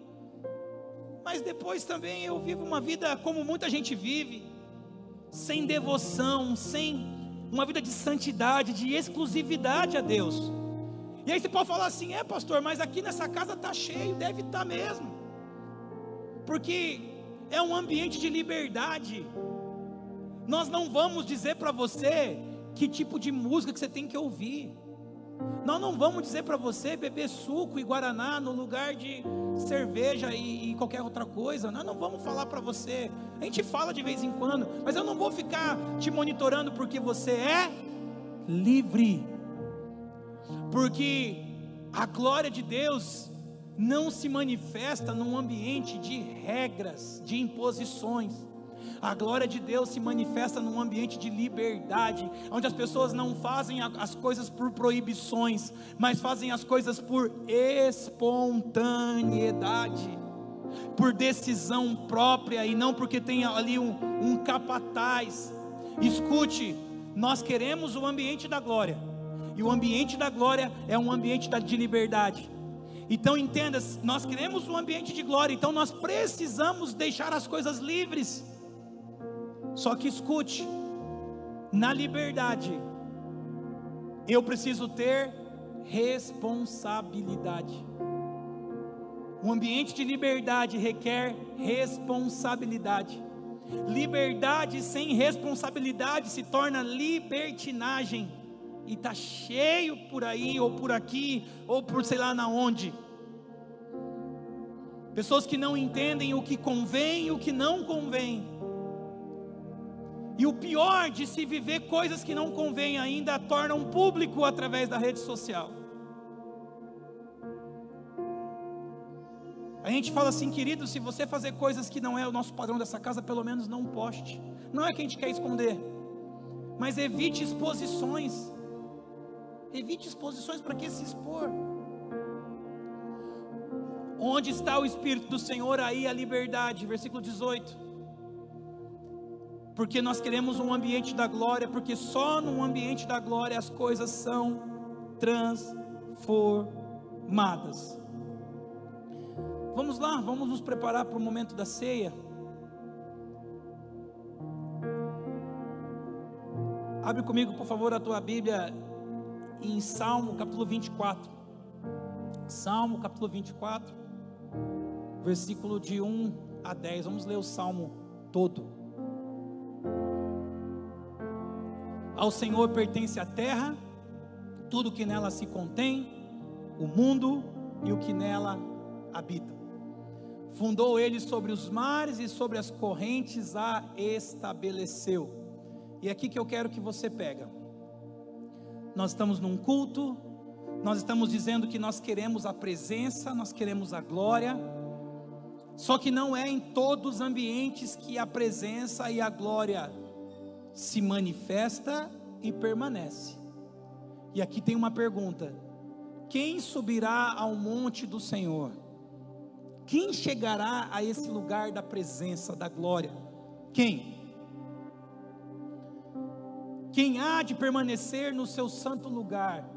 mas depois também eu vivo uma vida como muita gente vive, sem devoção, sem uma vida de santidade, de exclusividade a Deus. E aí você pode falar assim: é, pastor, mas aqui nessa casa está cheio. Deve estar mesmo, porque é um ambiente de liberdade. Nós não vamos dizer para você que tipo de música que você tem que ouvir. Nós não vamos dizer para você beber suco e guaraná no lugar de cerveja e qualquer outra coisa. Nós não vamos falar para você. A gente fala de vez em quando, mas eu não vou ficar te monitorando, porque você é livre. Porque a glória de Deus não se manifesta num ambiente de regras, de imposições. A glória de Deus se manifesta num ambiente de liberdade, onde as pessoas não fazem as coisas por proibições, mas fazem as coisas por espontaneidade, por decisão própria, e não porque tem ali um capataz. Escute, nós queremos o ambiente da glória, e o ambiente da glória é um ambiente de liberdade. Então entenda, nós queremos um ambiente de glória, então nós precisamos deixar as coisas livres. Só que escute, na liberdade Eu preciso ter responsabilidade. Um ambiente de liberdade requer responsabilidade. Liberdade sem responsabilidade se torna libertinagem. E está cheio por aí, ou por aqui, ou por sei lá na onde. Pessoas que não entendem o que convém e o que não convém. E o pior de se viver coisas que não convém ainda tornam público através da rede social. A gente fala assim, querido, se você fazer coisas que não é o nosso padrão dessa casa, pelo menos não poste. Não é que a gente quer esconder, mas evite exposições. Evite exposições, para que se expor? Onde está o Espírito do Senhor, aí a liberdade. Versículo 18. Porque nós queremos um ambiente da glória, porque só no ambiente da glória as coisas são transformadas. Vamos lá, vamos nos preparar para o momento da ceia. Abre comigo, por favor, a tua Bíblia em Salmo capítulo 24. Salmo capítulo 24, versículo de 1 a 10. Vamos ler o Salmo todo. Ao Senhor pertence a terra, tudo que nela se contém, o mundo e o que nela habita. Fundou ele sobre os mares e sobre as correntes a estabeleceu. E é aqui que eu quero que você pega. Nós estamos num culto, nós estamos dizendo que nós queremos a presença, nós queremos a glória. Só que não é em todos os ambientes que a presença e a glória se manifesta e permanece. E aqui tem uma pergunta: quem subirá ao monte do Senhor? Quem chegará a esse lugar da presença, da glória? Quem? Quem há de permanecer no seu santo lugar?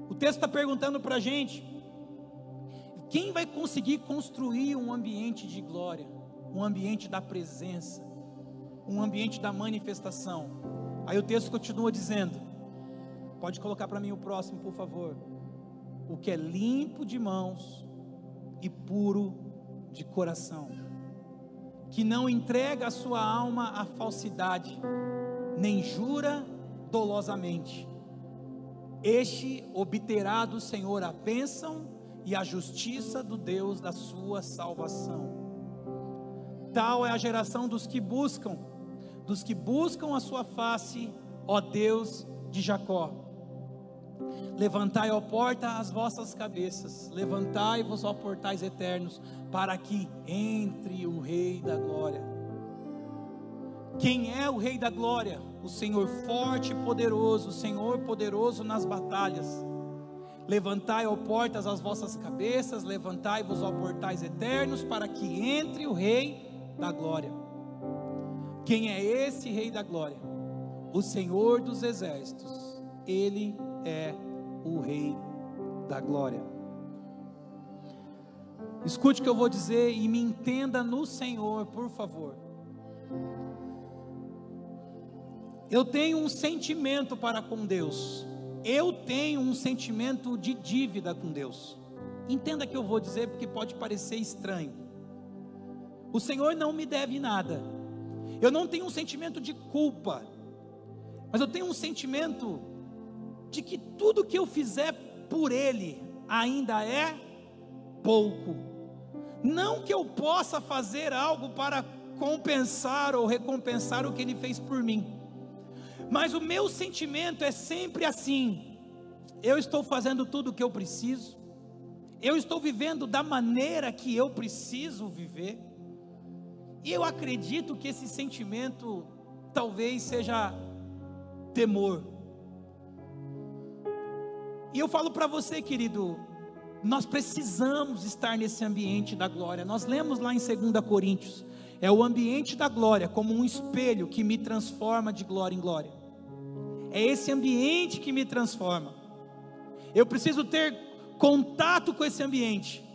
O texto está perguntando para a gente: quem vai conseguir construir um ambiente de glória, um ambiente da presença, um ambiente da manifestação? Aí o texto continua dizendo, pode colocar para mim o próximo, por favor: o que é limpo de mãos e puro de coração, que não entrega a sua alma à falsidade, nem jura dolosamente, este obterá do Senhor a bênção e a justiça do Deus da sua salvação. Tal é a geração dos que buscam a sua face, ó Deus de Jacó. Levantai, ó porta, as vossas cabeças, levantai-vos, ó portais eternos, para que entre o Rei da glória. Quem é o Rei da glória? O Senhor forte e poderoso, o Senhor poderoso nas batalhas. Levantai, ó portas, as vossas cabeças, levantai-vos, ó portais eternos, para que entre o Rei da glória. Quem é esse Rei da glória? O Senhor dos exércitos. Ele é o Rei da glória. Escute o que eu vou dizer e me entenda no Senhor, por favor. Eu tenho um sentimento para com Deus. Eu tenho um sentimento de dívida com Deus. Entenda o que eu vou dizer, porque pode parecer estranho. O Senhor não me deve nada. Eu não tenho um sentimento de culpa, mas eu tenho um sentimento de que tudo que eu fizer por Ele ainda é pouco. Não que eu possa fazer algo para compensar ou recompensar o que Ele fez por mim, mas o meu sentimento é sempre assim: eu estou fazendo tudo o que eu preciso, eu estou vivendo da maneira que eu preciso viver, e eu acredito que esse sentimento talvez seja temor. E eu falo para você, querido, nós precisamos estar nesse ambiente da glória. Nós lemos lá em 2 Coríntios, é o ambiente da glória como um espelho que me transforma de glória em glória. É esse ambiente que me transforma. Eu preciso ter contato com esse ambiente.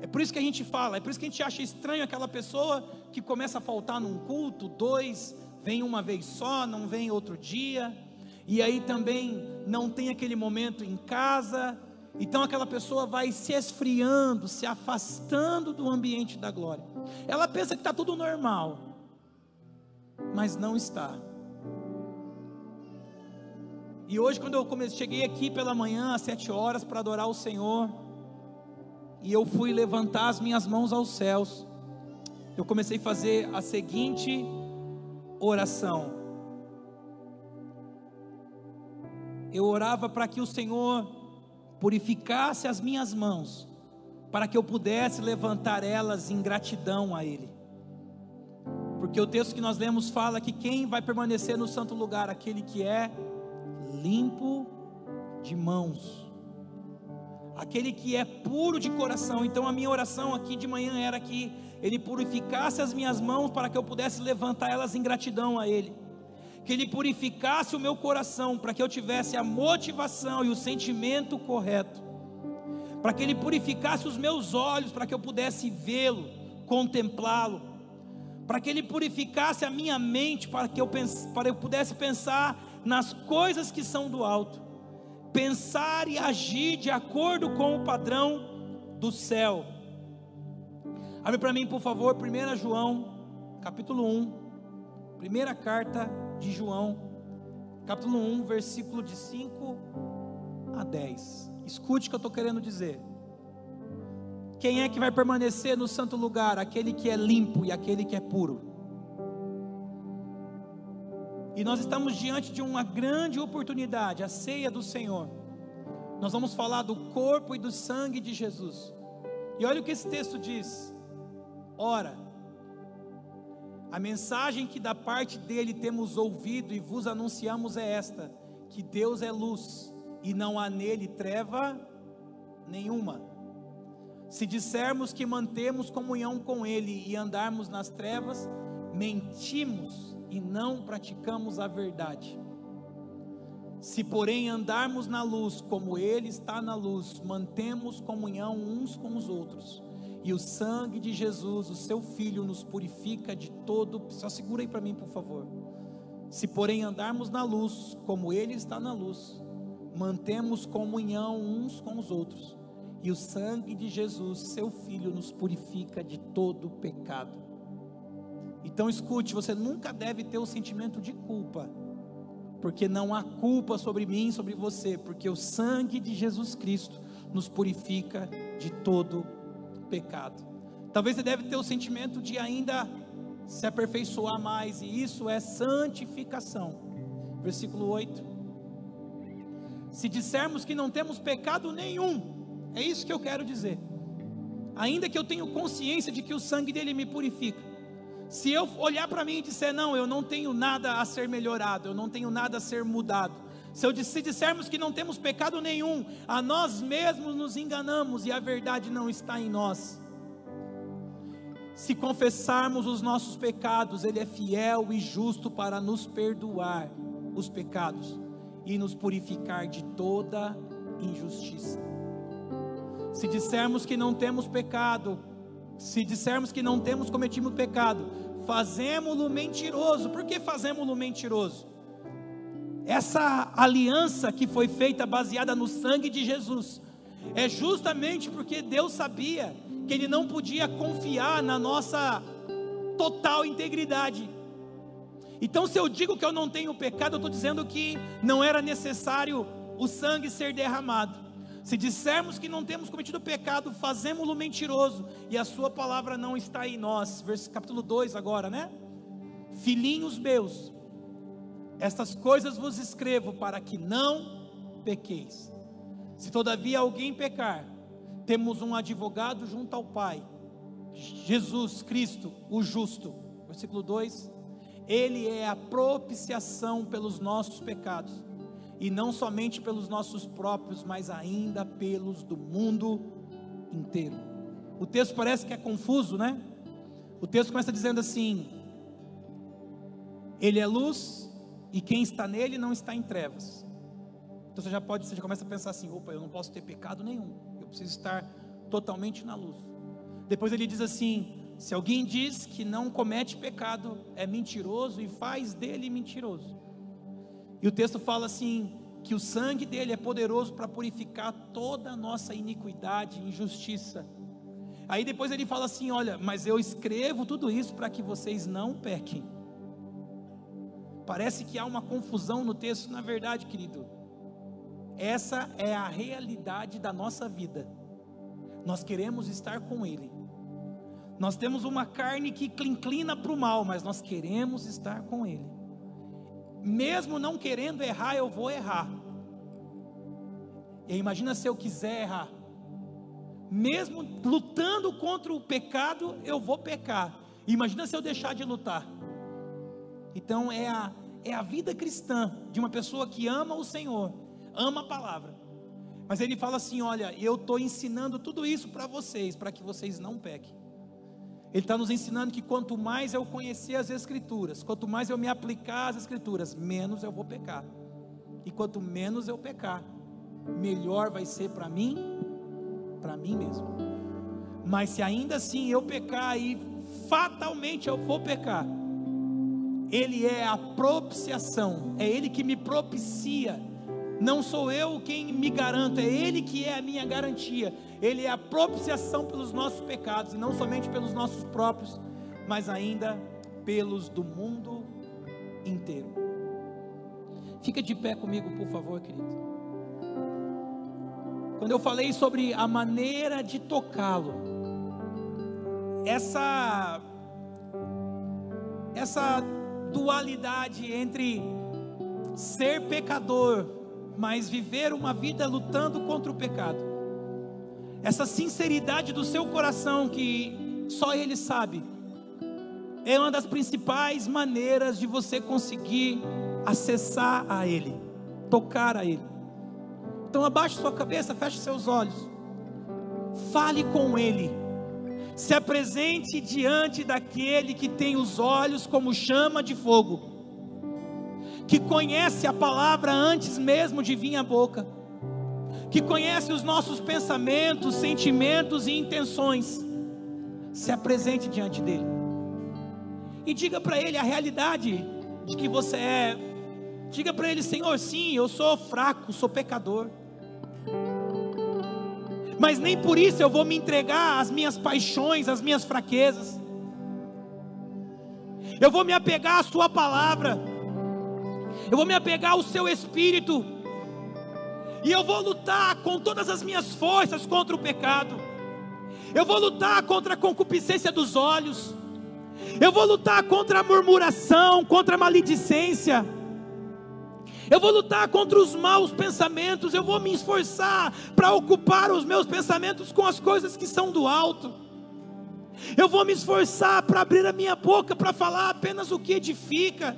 É por isso que a gente fala, é por isso que a gente acha estranho aquela pessoa que começa a faltar num culto, 2, vem uma vez só, não vem outro dia. e aí também não tem aquele momento em casa. Então aquela pessoa vai se esfriando, se afastando do ambiente da glória. Ela pensa que está tudo normal, mas não está. E hoje, quando eu cheguei aqui pela manhã às 7 horas para adorar o Senhor, e eu fui levantar as minhas mãos aos céus, eu comecei a fazer a seguinte oração. Eu orava para que o Senhor purificasse as minhas mãos, para que eu pudesse levantar elas em gratidão a Ele. Porque o texto que nós lemos fala que quem vai permanecer no santo lugar? Aquele que é limpo de mãos, aquele que é puro de coração. Então a minha oração aqui de manhã era que Ele purificasse as minhas mãos, para que eu pudesse levantar elas em gratidão a Ele. Que Ele purificasse o meu coração, para que eu tivesse a motivação e o sentimento correto. Para que Ele purificasse os meus olhos, para que eu pudesse vê-lo, contemplá-lo. Para que Ele purificasse a minha mente, para que eu pudesse pensar nas coisas que são do alto. Pensar e agir de acordo com o padrão do céu. Abre para mim, por favor, 1 João, capítulo 1. Primeira carta de João, capítulo 1, versículo de 5 a 10. Escute o que eu estou querendo dizer. Quem é que vai permanecer no santo lugar? Aquele que é limpo e aquele que é puro. E nós estamos diante de uma grande oportunidade, a ceia do Senhor. Nós vamos falar do corpo e do sangue de Jesus. E olha o que esse texto diz. Ora, a mensagem que da parte dele temos ouvido e vos anunciamos é esta: que Deus é luz e não há nele treva nenhuma. Se dissermos que mantemos comunhão com ele e andarmos nas trevas, mentimos e não praticamos a verdade. Se porém andarmos na luz, como Ele está na luz, mantemos comunhão uns com os outros, e o sangue de Jesus, o seu Filho, nos purifica de todo. Só segura aí para mim, por favor. Se porém andarmos na luz, como Ele está na luz, mantemos comunhão uns com os outros, e o sangue de Jesus, seu Filho, nos purifica de todo pecado. Então escute, você nunca deve ter o sentimento de culpa, porque não há culpa sobre mim, sobre você, porque o sangue de Jesus Cristo nos purifica de todo pecado. Talvez você deve ter o sentimento de ainda se aperfeiçoar mais, e isso é santificação. Versículo 8. Se dissermos que não temos pecado nenhum, é isso que eu quero dizer. Ainda que eu tenha consciência de que o sangue dele me purifica, se eu olhar para mim e disser, não, eu não tenho nada a ser melhorado, eu não tenho nada a ser mudado, se dissermos que não temos pecado nenhum, a nós mesmos nos enganamos e a verdade não está em nós. Se confessarmos os nossos pecados, Ele é fiel e justo para nos perdoar os pecados e nos purificar de toda injustiça. Se dissermos que não temos pecado, se dissermos que não temos cometido pecado, fazemos-lo mentiroso. Por que fazemos-lo mentiroso? Essa aliança que foi feita baseada no sangue de Jesus, é justamente porque Deus sabia que Ele não podia confiar na nossa total integridade. Então, se eu digo que eu não tenho pecado, eu estou dizendo que não era necessário o sangue ser derramado. Se dissermos que não temos cometido pecado, fazemos-lo mentiroso, e a sua palavra não está em nós. Capítulo 2 agora, né? Filhinhos meus, estas coisas vos escrevo para que não pequeis. Se todavia alguém pecar, temos um advogado junto ao Pai, Jesus Cristo, o justo. Versículo 2. Ele é a propiciação pelos nossos pecados, e não somente pelos nossos próprios, mas ainda pelos do mundo inteiro. O texto parece que é confuso, né? O texto começa dizendo assim: Ele é luz, e quem está nele não está em trevas. Então você já começa a pensar assim: opa, eu não posso ter pecado nenhum, eu preciso estar totalmente na luz. Depois ele diz assim: se alguém diz que não comete pecado, é mentiroso e faz dele mentiroso. E o texto fala assim, que o sangue dele é poderoso para purificar toda a nossa iniquidade e injustiça. Aí depois ele fala assim, olha, mas eu escrevo tudo isso para que vocês não pequem. Parece que há uma confusão no texto. Na verdade, querido, essa é a realidade da nossa vida. Nós queremos estar com Ele. Nós temos uma carne que inclina para o mal, mas nós queremos estar com Ele. Mesmo não querendo errar, eu vou errar. E imagina se eu quiser errar. Mesmo lutando contra o pecado, eu vou pecar. Imagina se eu deixar de lutar. Então é a vida cristã de uma pessoa que ama o Senhor, ama a palavra. Mas ele fala assim, olha, eu estou ensinando tudo isso para vocês, para que vocês não pequem. Ele está nos ensinando que quanto mais eu conhecer as Escrituras, quanto mais eu me aplicar às Escrituras, menos eu vou pecar. E quanto menos eu pecar, melhor vai ser para mim mesmo. Mas se ainda assim eu pecar e fatalmente eu vou pecar, Ele é a propiciação, é Ele que me propicia. Não sou eu quem me garanto, é Ele que é a minha garantia. Ele é a propiciação pelos nossos pecados, e não somente pelos nossos próprios, mas ainda pelos do mundo inteiro. Fica de pé comigo, por favor, querido. Quando eu falei sobre a maneira de tocá-lo, essa dualidade entre ser pecador, mas viver uma vida lutando contra o pecado, essa sinceridade do seu coração que só Ele sabe, é uma das principais maneiras de você conseguir acessar a Ele, tocar a Ele. Então abaixe sua cabeça, feche seus olhos, fale com Ele, se apresente diante daquele que tem os olhos como chama de fogo, que conhece a palavra antes mesmo de vir à boca, que conhece os nossos pensamentos, sentimentos e intenções. Se apresente diante dele e diga para ele a realidade de que você é. Diga para ele, Senhor, sim, eu sou fraco, sou pecador, mas nem por isso eu vou me entregar às minhas paixões, às minhas fraquezas. Eu vou me apegar à sua palavra, eu vou me apegar ao seu Espírito, e eu vou lutar com todas as minhas forças contra o pecado. Eu vou lutar contra a concupiscência dos olhos, eu vou lutar contra a murmuração, contra a maledicência, eu vou lutar contra os maus pensamentos. Eu vou me esforçar para ocupar os meus pensamentos com as coisas que são do alto. Eu vou me esforçar para abrir a minha boca para falar apenas o que edifica.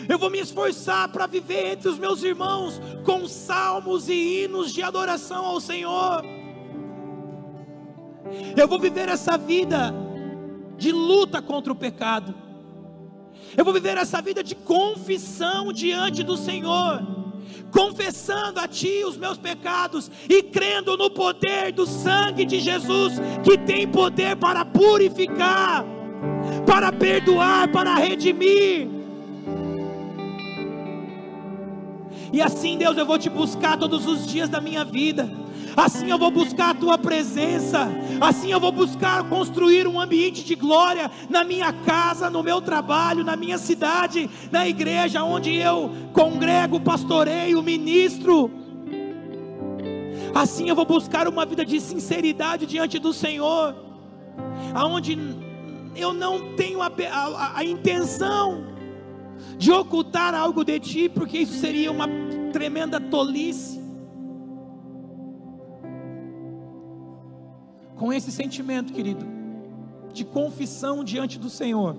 Eu vou me esforçar para viver entre os meus irmãos com salmos e hinos de adoração ao Senhor. Eu vou viver essa vida de luta contra o pecado. Eu vou viver essa vida de confissão diante do Senhor, confessando a Ti os meus pecados e crendo no poder do sangue de Jesus, que tem poder para purificar, para perdoar, para redimir. E assim, Deus, eu vou Te buscar todos os dias da minha vida. Assim eu vou buscar a Tua presença. Assim eu vou buscar construir um ambiente de glória na minha casa, no meu trabalho, na minha cidade, na igreja onde eu congrego, pastoreio, ministro. Assim eu vou buscar uma vida de sinceridade diante do Senhor, aonde eu não tenho a intenção de ocultar algo de Ti, porque isso seria uma tremenda tolice. Com esse sentimento, querido, de confissão diante do Senhor,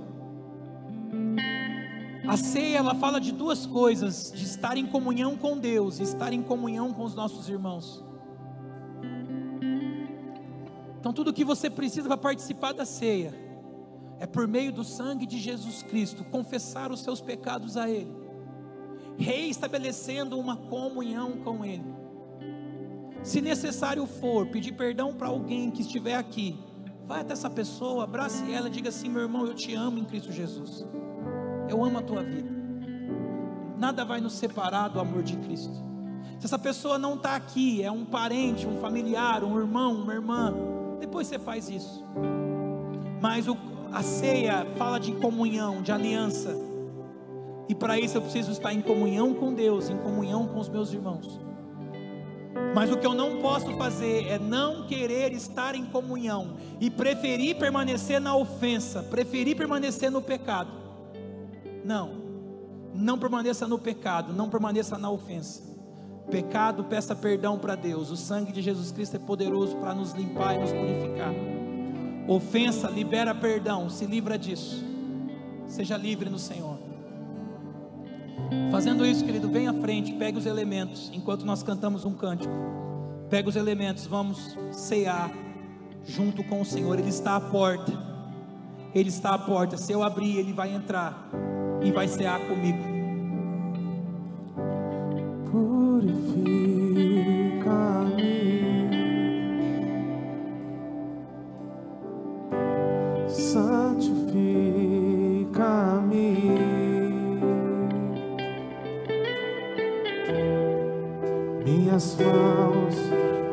a ceia, ela fala de duas coisas: de estar em comunhão com Deus e estar em comunhão com os nossos irmãos. Então tudo que você precisa para participar da ceia é por meio do sangue de Jesus Cristo, confessar os seus pecados a Ele, reestabelecendo uma comunhão com Ele. Se necessário for, pedir perdão para alguém que estiver aqui, vai até essa pessoa, abrace ela e diga assim: meu irmão, eu te amo em Cristo Jesus, eu amo a tua vida, nada vai nos separar do amor de Cristo. Se essa pessoa não está aqui, é um parente, um familiar, um irmão, uma irmã, depois você faz isso. Mas a ceia fala de comunhão, de aliança, e para isso eu preciso estar em comunhão com Deus, em comunhão com os meus irmãos. Mas o que eu não posso fazer é não querer estar em comunhão e preferir permanecer na ofensa, preferir permanecer no pecado. Não permaneça no pecado, não permaneça na ofensa. Pecado, peça perdão para Deus. O sangue de Jesus Cristo é poderoso para nos limpar e nos purificar. Ofensa, libera perdão, se livra disso. Seja livre no Senhor. Fazendo isso, querido, vem à frente, pegue os elementos, enquanto nós cantamos um cântico. Pega os elementos, vamos cear junto com o Senhor. Ele está à porta. Ele está à porta. Se eu abrir, Ele vai entrar e vai cear comigo. Purifica-me, santifica-me, minhas mãos,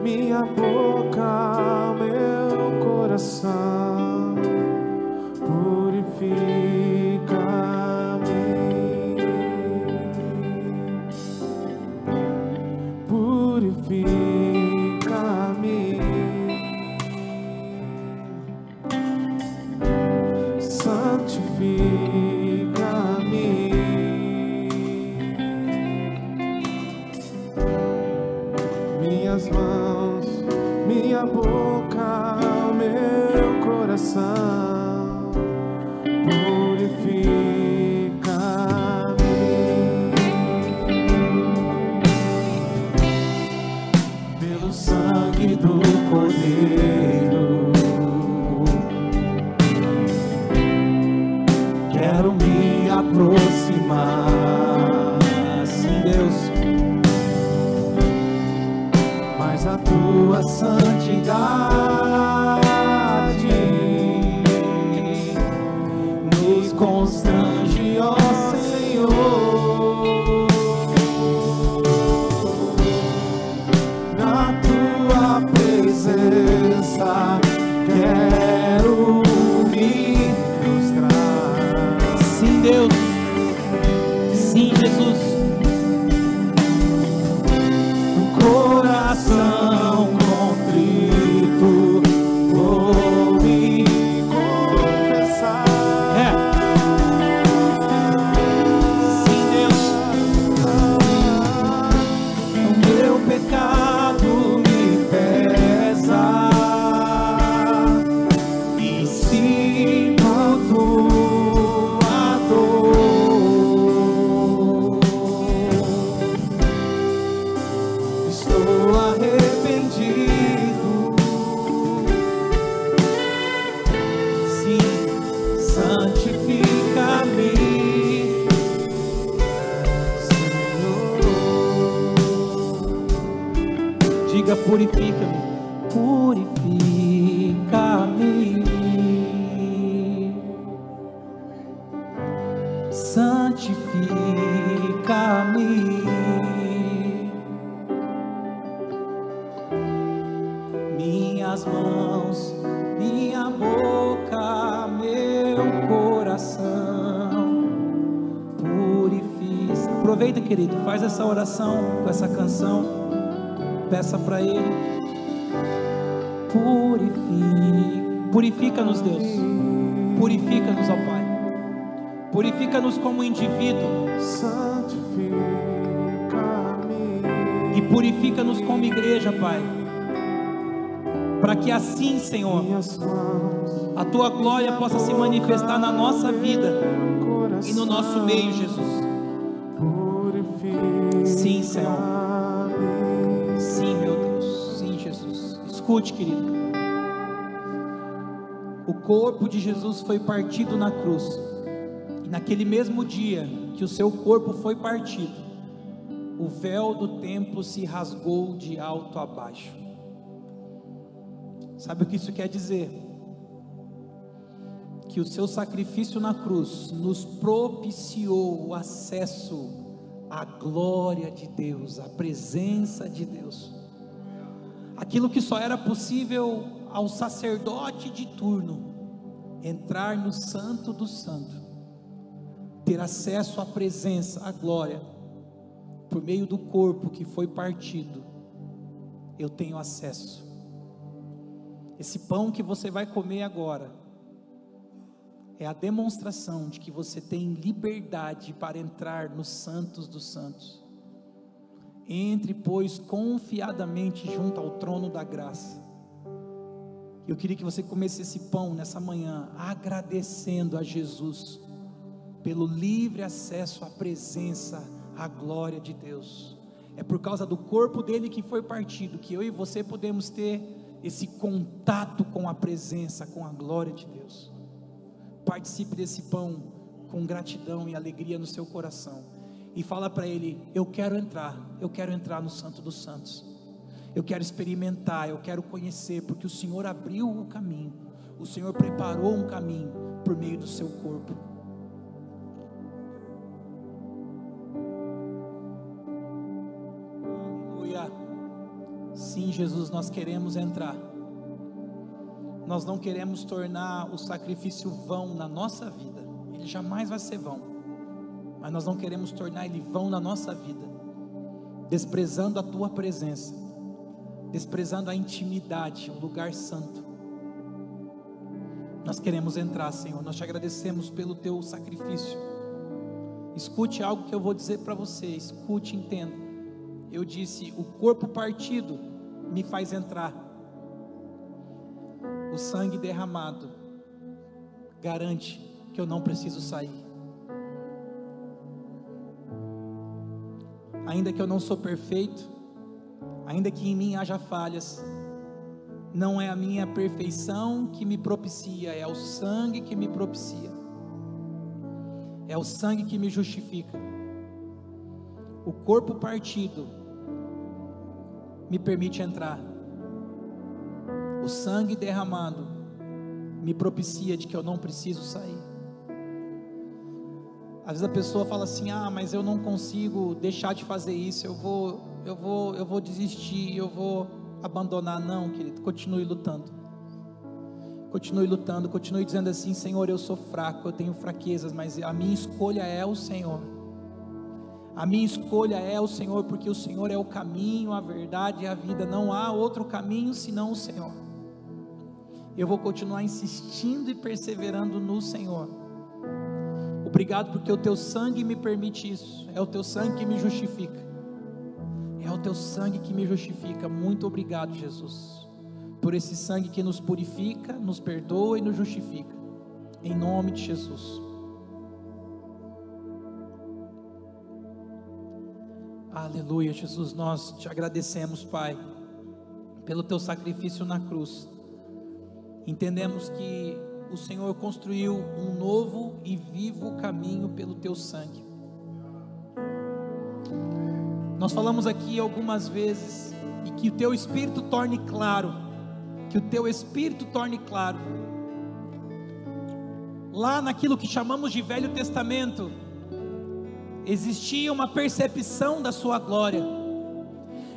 minha boca, meu coração, purifica-me, purifica-me, santifica-me, minhas mãos, minha boca, meu coração, purifica-me, pelo sangue do Cordeiro, quero me aproximar, sim, Deus, mas a tua santidade nos constrange, ó Senhor, na tua presença quero me prostrar. Sim, Deus. Sim, Jesus. Coração contrito, vou me confessar. Sim, Deus. O meu pecado me pesa e sinto tua dor. Estou arrependido, Sim. santifica-me, Senhor. Diga: purifica-me. Purifica-me. Santifica-me. Minhas mãos, minha boca, meu coração, purifica. Aproveita, querido, faz essa oração com essa canção, peça para Ele. Purifica-nos, Deus, purifica-nos, ó Pai, purifica-nos como indivíduo Santifica-me e purifica-nos como igreja, Pai, para que assim, Senhor, minhas mãos, a Tua glória possa se manifestar na nossa vida e no nosso meio, Jesus. Sim, Senhor. Sim, meu Deus. Sim, Jesus. Escute, querido. O corpo de Jesus foi partido na cruz. E naquele mesmo dia que o seu corpo foi partido, o véu do templo se rasgou de alto a baixo. Sabe o que isso quer dizer? Que o seu sacrifício na cruz nos propiciou o acesso a glória de Deus, a presença de Deus. Aquilo que só era possível ao sacerdote de turno, entrar no Santo do Santo, ter acesso à presença, à glória, por meio do corpo que foi partido, eu tenho acesso. Esse pão que você vai comer agora, é a demonstração de que você tem liberdade para entrar nos santos dos santos. Entre, pois, confiadamente junto ao trono da graça. Eu queria que você comesse esse pão nessa manhã, agradecendo a Jesus, pelo livre acesso à presença, à glória de Deus. É por causa do corpo dele que foi partido, que eu e você podemos ter esse contato com a presença, com a glória de Deus. Participe desse pão com gratidão e alegria no seu coração, e fala para ele: eu quero entrar no Santo dos Santos, eu quero experimentar, eu quero conhecer, porque o Senhor abriu o caminho, o Senhor preparou um caminho por meio do seu corpo. Aleluia. Sim, Jesus, nós queremos entrar. Nós não queremos tornar o sacrifício vão na nossa vida. Ele jamais vai ser vão, mas nós não queremos tornar ele vão na nossa vida, desprezando a tua presença, desprezando a intimidade, o lugar santo. Nós queremos entrar, Senhor. Nós te agradecemos pelo teu sacrifício. Escute algo que eu vou dizer para você. Escute, entenda. Eu disse: o corpo partido me faz entrar. O sangue derramado garante que eu não preciso sair. Ainda que eu não sou perfeito, ainda que em mim haja falhas, não é a minha perfeição que me propicia, é o sangue que me propicia, é o sangue que me justifica. O corpo partido me permite entrar. O sangue derramado me propicia de que eu não preciso sair. Às vezes a pessoa fala assim: ah, mas eu não consigo deixar de fazer isso, eu vou desistir, eu vou abandonar. Não, querido, continue lutando. Continue lutando, continue dizendo assim: Senhor, eu sou fraco, eu tenho fraquezas, mas a minha escolha é o Senhor. A minha escolha é o Senhor, porque o Senhor é o caminho, a verdade e a vida. Não há outro caminho senão o Senhor. Eu vou continuar insistindo e perseverando no Senhor. Obrigado porque o teu sangue me permite isso. É o teu sangue que me justifica. É o teu sangue que me justifica. Muito obrigado, Jesus, por esse sangue que nos purifica, nos perdoa e nos justifica. Em nome de Jesus. Aleluia, Jesus, nós te agradecemos, Pai, pelo teu sacrifício na cruz. Entendemos que o Senhor construiu um novo e vivo caminho pelo teu sangue. Nós falamos aqui algumas vezes, e que o teu Espírito torne claro, que o teu Espírito torne claro, lá naquilo que chamamos de Velho Testamento, existia uma percepção da sua glória,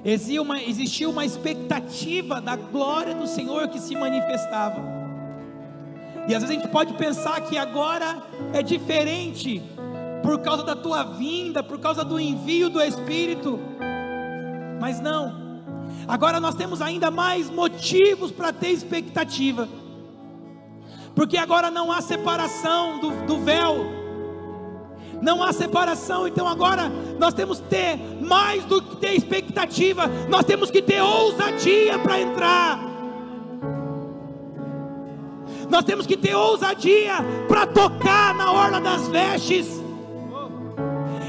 existia uma expectativa da glória do Senhor que se manifestava, e às vezes a gente pode pensar que agora é diferente, por causa da tua vinda, por causa do envio do Espírito, mas não, agora nós temos ainda mais motivos para ter expectativa, porque agora não há separação do véu, não há separação. Então agora nós temos que ter mais do que ter expectativa, nós temos que ter ousadia para entrar, nós temos que ter ousadia para tocar na orla das vestes,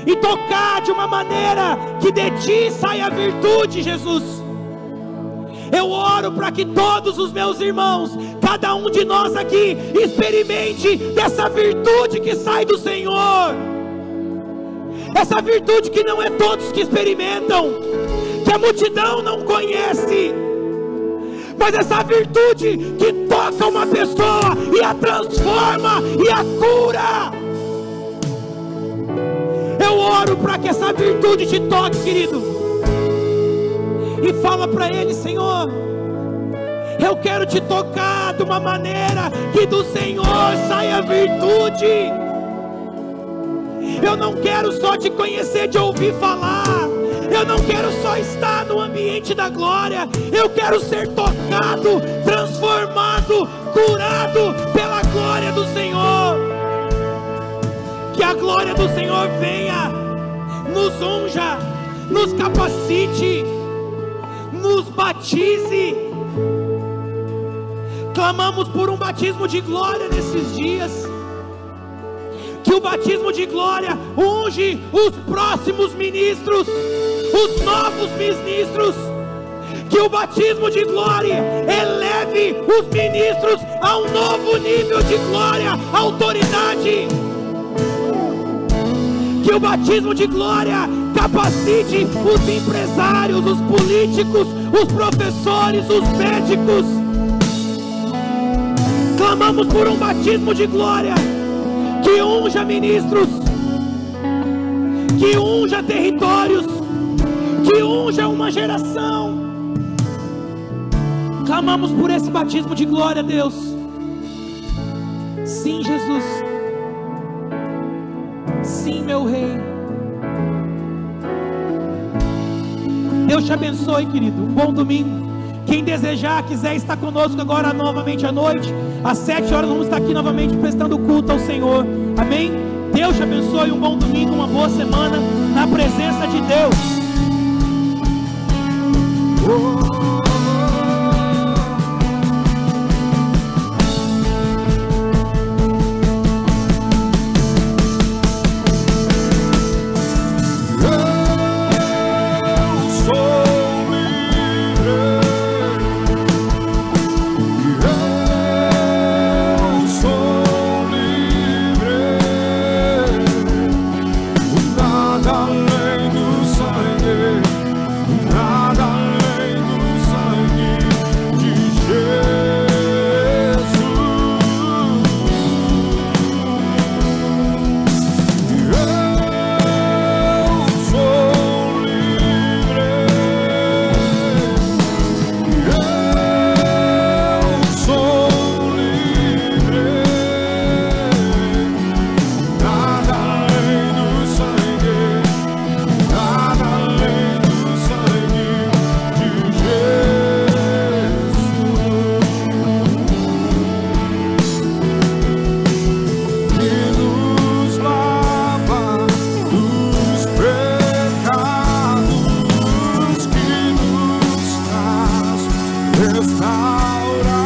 e tocar de uma maneira que de ti saia a virtude, Jesus. Eu oro para que todos os meus irmãos, cada um de nós aqui, experimente dessa virtude que sai do Senhor, essa virtude que não é todos que experimentam, que a multidão não conhece, mas essa virtude que toca uma pessoa e a transforma e a cura. Eu oro para que essa virtude te toque, querido. E fala para Ele: Senhor, eu quero te tocar de uma maneira que do Senhor saia virtude. Eu não quero só te conhecer de ouvir falar. Eu não quero só estar no ambiente da glória. Eu quero ser tocado, transformado, curado pela glória do Senhor. Que a glória do Senhor venha, nos unja, nos capacite, nos batize. Clamamos por um batismo de glória nesses dias. Que o batismo de glória unge os próximos ministros, os novos ministros. Que o batismo de glória eleve os ministros a um novo nível de glória, autoridade. Que o batismo de glória capacite os empresários, os políticos, os professores, os médicos. Clamamos por um batismo de glória que unja ministros, que unja territórios, que unja uma geração. Clamamos por esse batismo de glória, Deus. Sim, Jesus. Sim, meu Rei. Deus te abençoe, querido. Um bom domingo. Quem desejar, quiser estar conosco agora novamente à noite, às 7 horas vamos estar aqui novamente prestando culto ao Senhor. Amém? Deus te abençoe. Um bom domingo, uma boa semana na presença de Deus. Restaura